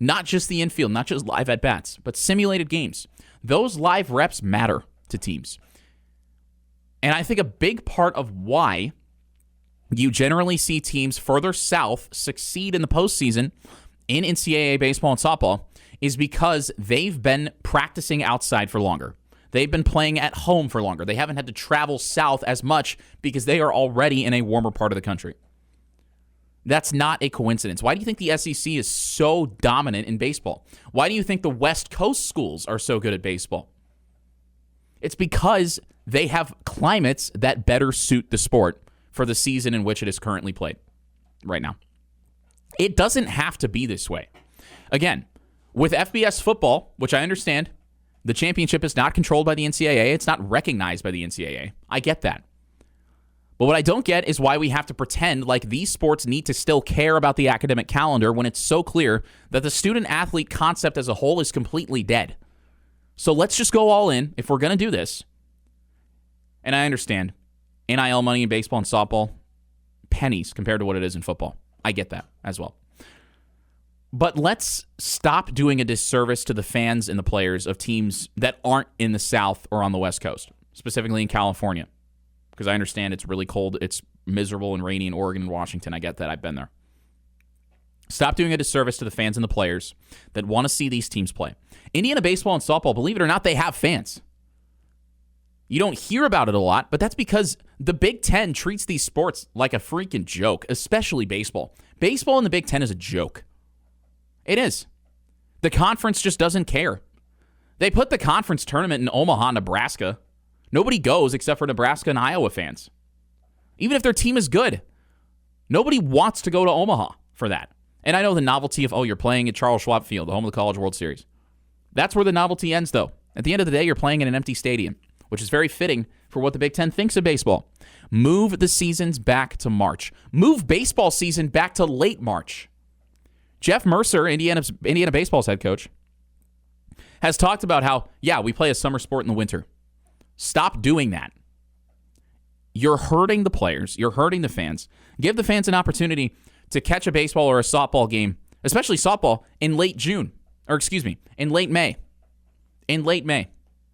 not just the infield, not just live at-bats, but simulated games. Those live reps matter to teams. And I think a big part of why you generally see teams further south succeed in the postseason in NCAA baseball and softball is because they've been practicing outside for longer. They've been playing at home for longer. They haven't had to travel south as much because they are already in a warmer part of the country. That's not a coincidence. Why do you think the SEC is so dominant in baseball? Why do you think the West Coast schools are so good at baseball? It's because they have climates that better suit the sport for the season in which it is currently played right now. It doesn't have to be this way. Again, with FBS football, which I understand, the championship is not controlled by the NCAA. It's not recognized by the NCAA. I get that. But what I don't get is why we have to pretend like these sports need to still care about the academic calendar when it's so clear that the student-athlete concept as a whole is completely dead. So let's just go all in if we're going to do this. And I understand. NIL money in baseball and softball, pennies compared to what it is in football. I get that as well. But let's stop doing a disservice to the fans and the players of teams that aren't in the South or on the West Coast, specifically in California. Because I understand it's really cold, it's miserable and rainy in Oregon and Washington. I get that. I've been there. Stop doing a disservice to the fans and the players that want to see these teams play. Indiana baseball and softball, believe it or not, they have fans. You don't hear about it a lot, but that's because the Big Ten treats these sports like a freaking joke, especially baseball. Baseball in the Big Ten is a joke. It is. The conference just doesn't care. They put the conference tournament in Omaha, Nebraska. Nobody goes except for Nebraska and Iowa fans. Even if their team is good, nobody wants to go to Omaha for that. And I know the novelty of, you're playing at Charles Schwab Field, the home of the College World Series. That's where the novelty ends, though. At the end of the day, you're playing in an empty stadium, which is very fitting for what the Big Ten thinks of baseball. Move the seasons back to March. Move baseball season back to late March. Jeff Mercer, Indiana baseball's head coach, has talked about how, we play a summer sport in the winter. Stop doing that. You're hurting the players. You're hurting the fans. Give the fans an opportunity to catch a baseball or a softball game, especially softball, in late May. In late May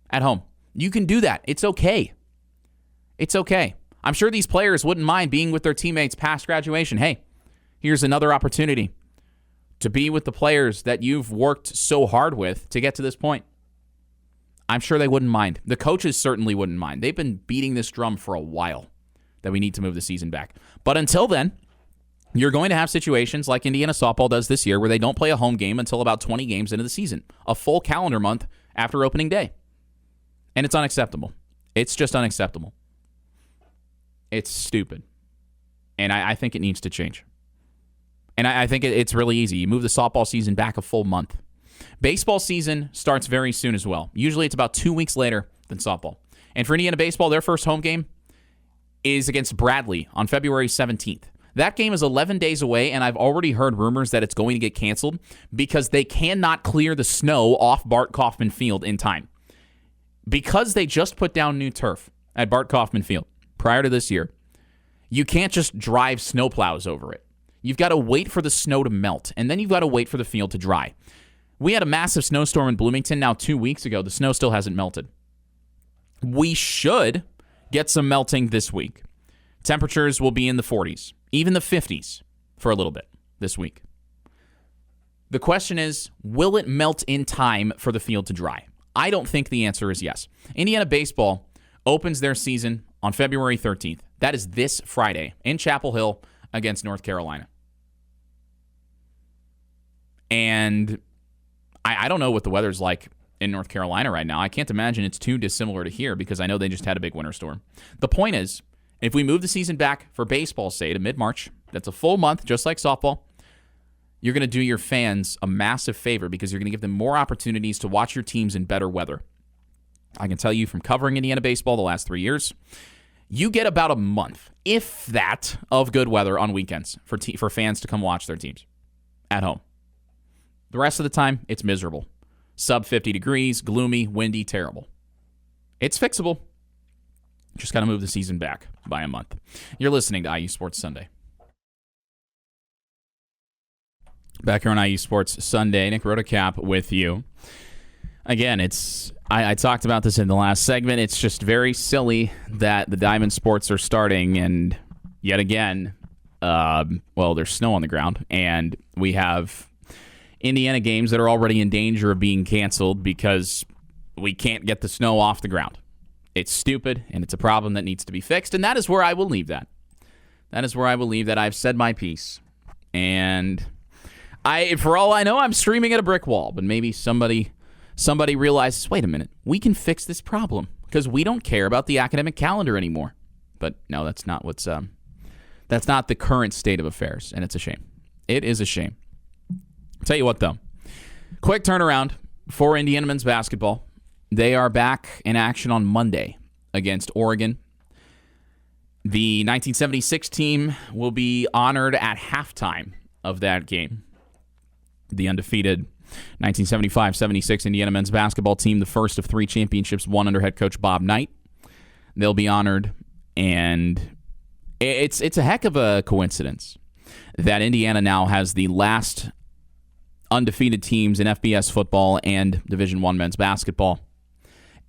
at home. You can do that. It's okay. It's okay. I'm sure these players wouldn't mind being with their teammates past graduation. Hey, here's another opportunity to be with the players that you've worked so hard with to get to this point. I'm sure they wouldn't mind. The coaches certainly wouldn't mind. They've been beating this drum for a while that we need to move the season back. But until then, you're going to have situations like Indiana softball does this year where they don't play a home game until about 20 games into the season, a full calendar month after opening day. And it's unacceptable. It's just unacceptable. It's stupid. And I think it needs to change. And I think it's really easy. You move the softball season back a full month. Baseball season starts very soon as well. Usually it's about 2 weeks later than softball. And for Indiana baseball, their first home game is against Bradley on February 17th. That game is 11 days away, and I've already heard rumors that it's going to get canceled because they cannot clear the snow off Bart Kaufman Field in time. Because they just put down new turf at Bart Kaufman Field prior to this year, you can't just drive snowplows over it. You've got to wait for the snow to melt, and then you've got to wait for the field to dry. We had a massive snowstorm in Bloomington now 2 weeks ago. The snow still hasn't melted. We should get some melting this week. Temperatures will be in the 40s, even the 50s for a little bit this week. The question is, will it melt in time for the field to dry? I don't think the answer is yes. Indiana baseball opens their season on February 13th. That is this Friday in Chapel Hill against North Carolina. And I don't know what the weather's like in North Carolina right now. I can't imagine it's too dissimilar to here because I know they just had a big winter storm. The point is, if we move the season back for baseball, say, to mid-March, that's a full month, just like softball, you're going to do your fans a massive favor because you're going to give them more opportunities to watch your teams in better weather. I can tell you from covering Indiana baseball the last 3 years, you get about a month, if that, of good weather on weekends for fans to come watch their teams at home. The rest of the time, it's miserable. Sub 50 degrees, gloomy, windy, terrible. It's fixable. Just got to move the season back by a month. You're listening to IU Sports Sunday. Back here on IU Sports Sunday, Nick Rotacap with you. Again, I talked about this in the last segment. It's just very silly that the Diamond Sports are starting, and yet again, there's snow on the ground, and we have Indiana games that are already in danger of being canceled because we can't get the snow off the ground. It's stupid, and it's a problem that needs to be fixed, and that is where I will leave that. That is where I will leave that. I've said my piece, and for all I know, I'm streaming at a brick wall, but maybe somebody realizes, wait a minute, we can fix this problem because we don't care about the academic calendar anymore. But no, that's not the current state of affairs, and it's a shame. It is a shame. I'll tell you what, though. Quick turnaround for Indiana men's basketball. They are back in action on Monday against Oregon. The 1976 team will be honored at halftime of that game. The undefeated 1975-76 Indiana men's basketball team, the first of 3 championships won under head coach Bob Knight. They'll be honored, and it's a heck of a coincidence that Indiana now has the last undefeated teams in FBS football and Division I men's basketball,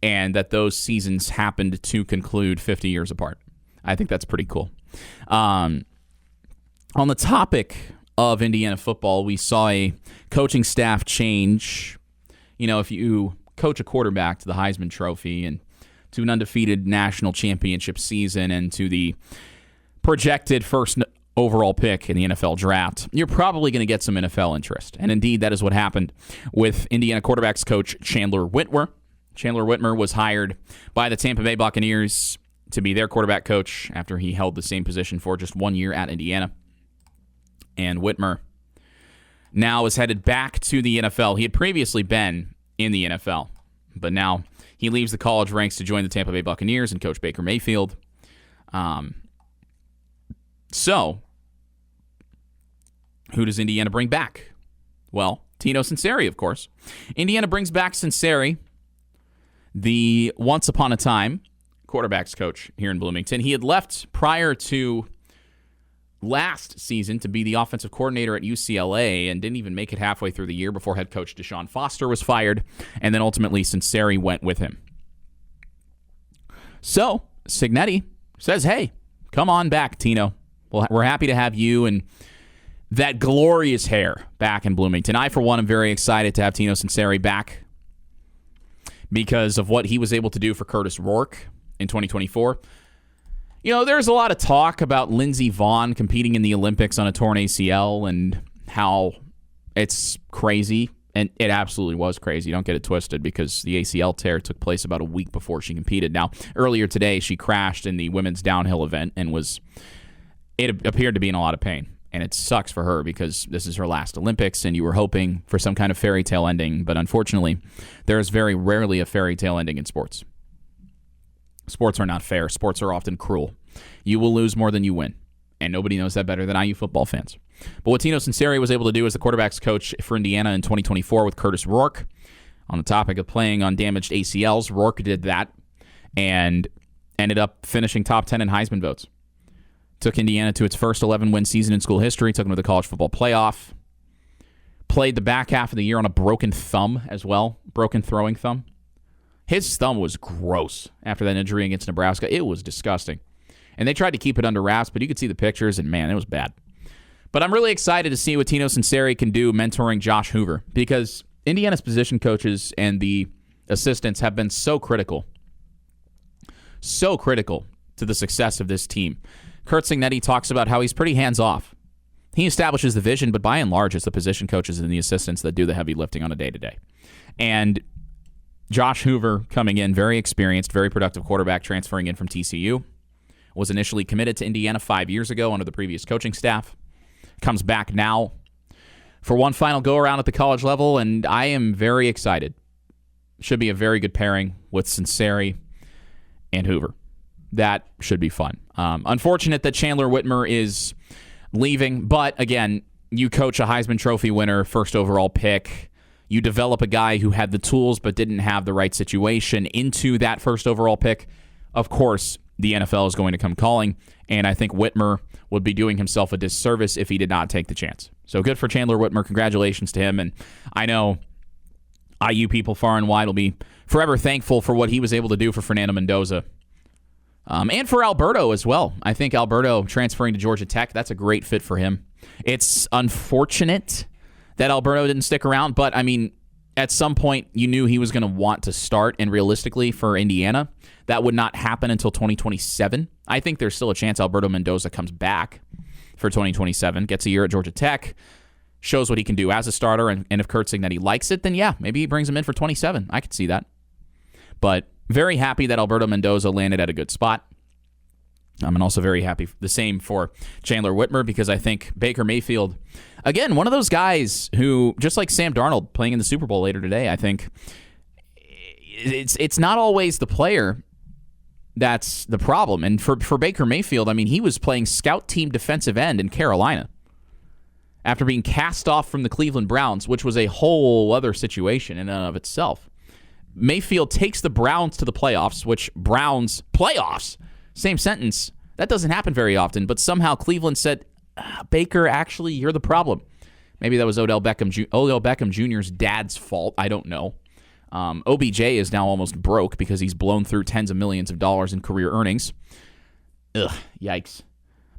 and that those seasons happened to conclude 50 years apart. I think that's pretty cool. On the topic of Indiana football, we saw a coaching staff change. You know, if you coach a quarterback to the Heisman Trophy and to an undefeated national championship season and to the projected first overall pick in the NFL draft, you're probably going to get some NFL interest. And indeed, that is what happened with Indiana quarterbacks coach Chandler Whitmer. Chandler Whitmer was hired by the Tampa Bay Buccaneers to be their quarterback coach after he held the same position for just 1 year at Indiana. And Whitmer now is headed back to the NFL. He had previously been in the NFL, but now he leaves the college ranks to join the Tampa Bay Buccaneers and coach Baker Mayfield. So, who does Indiana bring back? Well, Tino Sunseri, of course. Indiana brings back Sunseri, the once upon a time quarterbacks coach here in Bloomington. He had left prior to last season to be the offensive coordinator at UCLA and didn't even make it halfway through the year before head coach Deshaun Foster was fired, and then ultimately Sunseri went with him. So, Cignetti says, hey, come on back, Tino. Well, we're happy to have you and that glorious hair back in Bloomington. I, for one, am very excited to have Tino Sunseri back because of what he was able to do for Curtis Rourke in 2024. You know, there's a lot of talk about Lindsey Vonn competing in the Olympics on a torn ACL and how it's crazy. And it absolutely was crazy. Don't get it twisted because the ACL tear took place about a week before she competed. Now, earlier today, she crashed in the women's downhill event and it appeared to be in a lot of pain. And it sucks for her because this is her last Olympics and you were hoping for some kind of fairy tale ending. But unfortunately, there is very rarely a fairy tale ending in sports. Sports are not fair. Sports are often cruel. You will lose more than you win. And nobody knows that better than IU football fans. But what Tino Sunseri was able to do as the quarterback's coach for Indiana in 2024 with Curtis Rourke, on the topic of playing on damaged ACLs, Rourke did that and ended up finishing top 10 in Heisman votes. Took Indiana to its first 11-win season in school history, took them to the college football playoff, played the back half of the year on a broken thumb as well, broken throwing thumb. His thumb was gross after that injury against Nebraska. It was disgusting. And they tried to keep it under wraps, but you could see the pictures, and man, it was bad. But I'm really excited to see what Tino Sunseri can do mentoring Josh Hoover because Indiana's position coaches and the assistants have been so critical to the success of this team. Curt Cignetti talks about how he's pretty hands-off. He establishes the vision, but by and large, it's the position coaches and the assistants that do the heavy lifting on a day-to-day. And Josh Hoover coming in, very experienced, very productive quarterback, transferring in from TCU. Was initially committed to Indiana 5 years ago under the previous coaching staff. Comes back now for one final go-around at the college level, and I am very excited. Should be a very good pairing with Sunseri and Hoover. that should be fun. Unfortunate that Chandler Whitmer is leaving, but again, you coach a Heisman Trophy winner, first overall pick. You develop a guy who had the tools but didn't have the right situation into that first overall pick. Of course, the NFL is going to come calling, and I think Whitmer would be doing himself a disservice if he did not take the chance. So good for Chandler Whitmer. Congratulations to him. And I know IU people far and wide will be forever thankful for what he was able to do for Fernando Mendoza. And for Alberto as well. I think Alberto transferring to Georgia Tech, that's a great fit for him. It's unfortunate that Alberto didn't stick around, but I mean, at some point you knew he was going to want to start, and realistically for Indiana, that would not happen until 2027. I think there's still a chance Alberto Mendoza comes back for 2027, gets a year at Georgia Tech, shows what he can do as a starter, and if Curt Cignetti likes it, then yeah, maybe he brings him in for 27. I could see that. But very happy that Alberto Mendoza landed at a good spot. I'm also very happy, the same for Chandler Whitmer, because I think Baker Mayfield, again, one of those guys who, just like Sam Darnold playing in the Super Bowl later today, I think it's not always the player that's the problem. And for Baker Mayfield, I mean, he was playing scout team defensive end in Carolina after being cast off from the Cleveland Browns, which was a whole other situation in and of itself. Mayfield takes the Browns to the playoffs, which Browns playoffs, same sentence. That doesn't happen very often, but somehow Cleveland said, Baker, actually, you're the problem. Maybe that was Odell Beckham Jr.'s dad's fault. I don't know. OBJ is now almost broke because he's blown through tens of millions of dollars in career earnings. Ugh, yikes.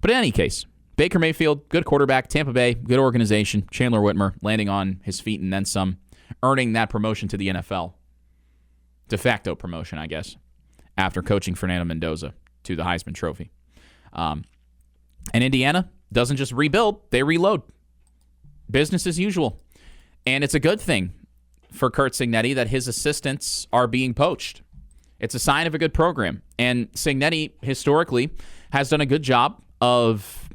But in any case, Baker Mayfield, good quarterback. Tampa Bay, good organization. Chandler Whitmer landing on his feet and then some, earning that promotion to the NFL. De facto promotion, I guess, after coaching Fernando Mendoza to the Heisman Trophy. And Indiana doesn't just rebuild, they reload. Business as usual. And it's a good thing for Curt Cignetti that his assistants are being poached. It's a sign of a good program. And Cignetti, historically, has done a good job of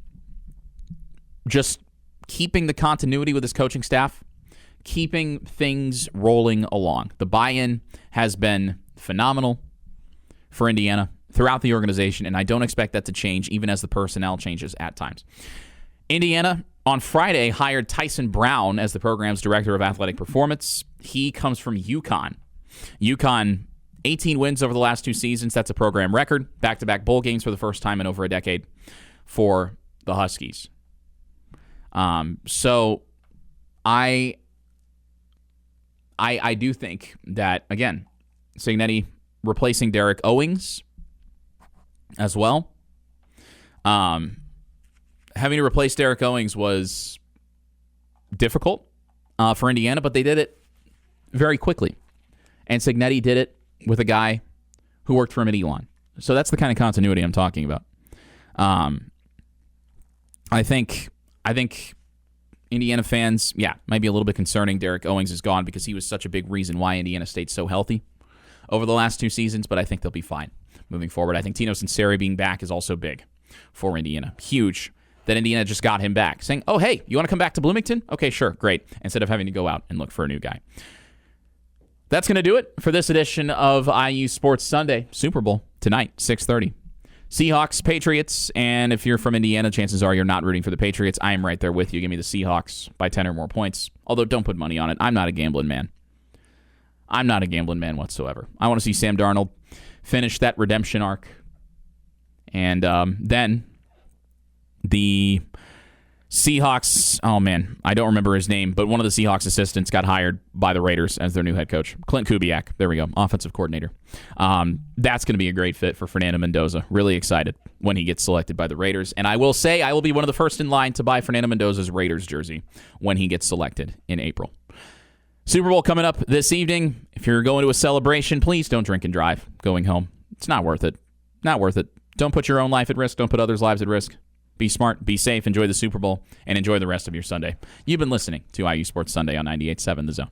just keeping the continuity with his coaching staff, keeping things rolling along. The buy-in has been phenomenal for Indiana throughout the organization, and I don't expect that to change even as the personnel changes at times. Indiana, on Friday, hired Tyson Brown as the program's director of athletic performance. He comes from UConn. UConn, 18 wins over the last 2 seasons. That's a program record. Back-to-back bowl games for the first time in over a decade for the Huskies. So I do think that, again, Cignetti replacing Derek Owings as well. Having to replace Derek Owings was difficult for Indiana, but they did it very quickly. And Cignetti did it with a guy who worked for him at Elon. So that's the kind of continuity I'm talking about. I think Indiana fans, might be a little bit concerning Derek Owings is gone because he was such a big reason why Indiana stayed so healthy over the last 2 seasons, but I think they'll be fine moving forward. I think Tino Sunseri being back is also big for Indiana. Huge that Indiana just got him back, saying, oh, hey, you want to come back to Bloomington? Okay, sure, great, instead of having to go out and look for a new guy. That's going to do it for this edition of IU Sports Sunday. Super Bowl tonight, 6:30. Seahawks, Patriots, and if you're from Indiana, chances are you're not rooting for the Patriots. I am right there with you. Give me the Seahawks by 10 or more points, although don't put money on it. I'm not a gambling man. I'm not a gambling man whatsoever. I want to see Sam Darnold finish that redemption arc. And then the Seahawks, oh man, I don't remember his name, but one of the Seahawks assistants got hired by the Raiders as their new head coach. Clint Kubiak, there we go, offensive coordinator. That's going to be a great fit for Fernando Mendoza. Really excited when he gets selected by the Raiders. And I will say I will be one of the first in line to buy Fernando Mendoza's Raiders jersey when he gets selected in April. Super Bowl coming up this evening. If you're going to a celebration, please don't drink and drive going home. It's not worth it. Not worth it. Don't put your own life at risk. Don't put others' lives at risk. Be smart, be safe, enjoy the Super Bowl, and enjoy the rest of your Sunday. You've been listening to IU Sports Sunday on 98.7 The Zone.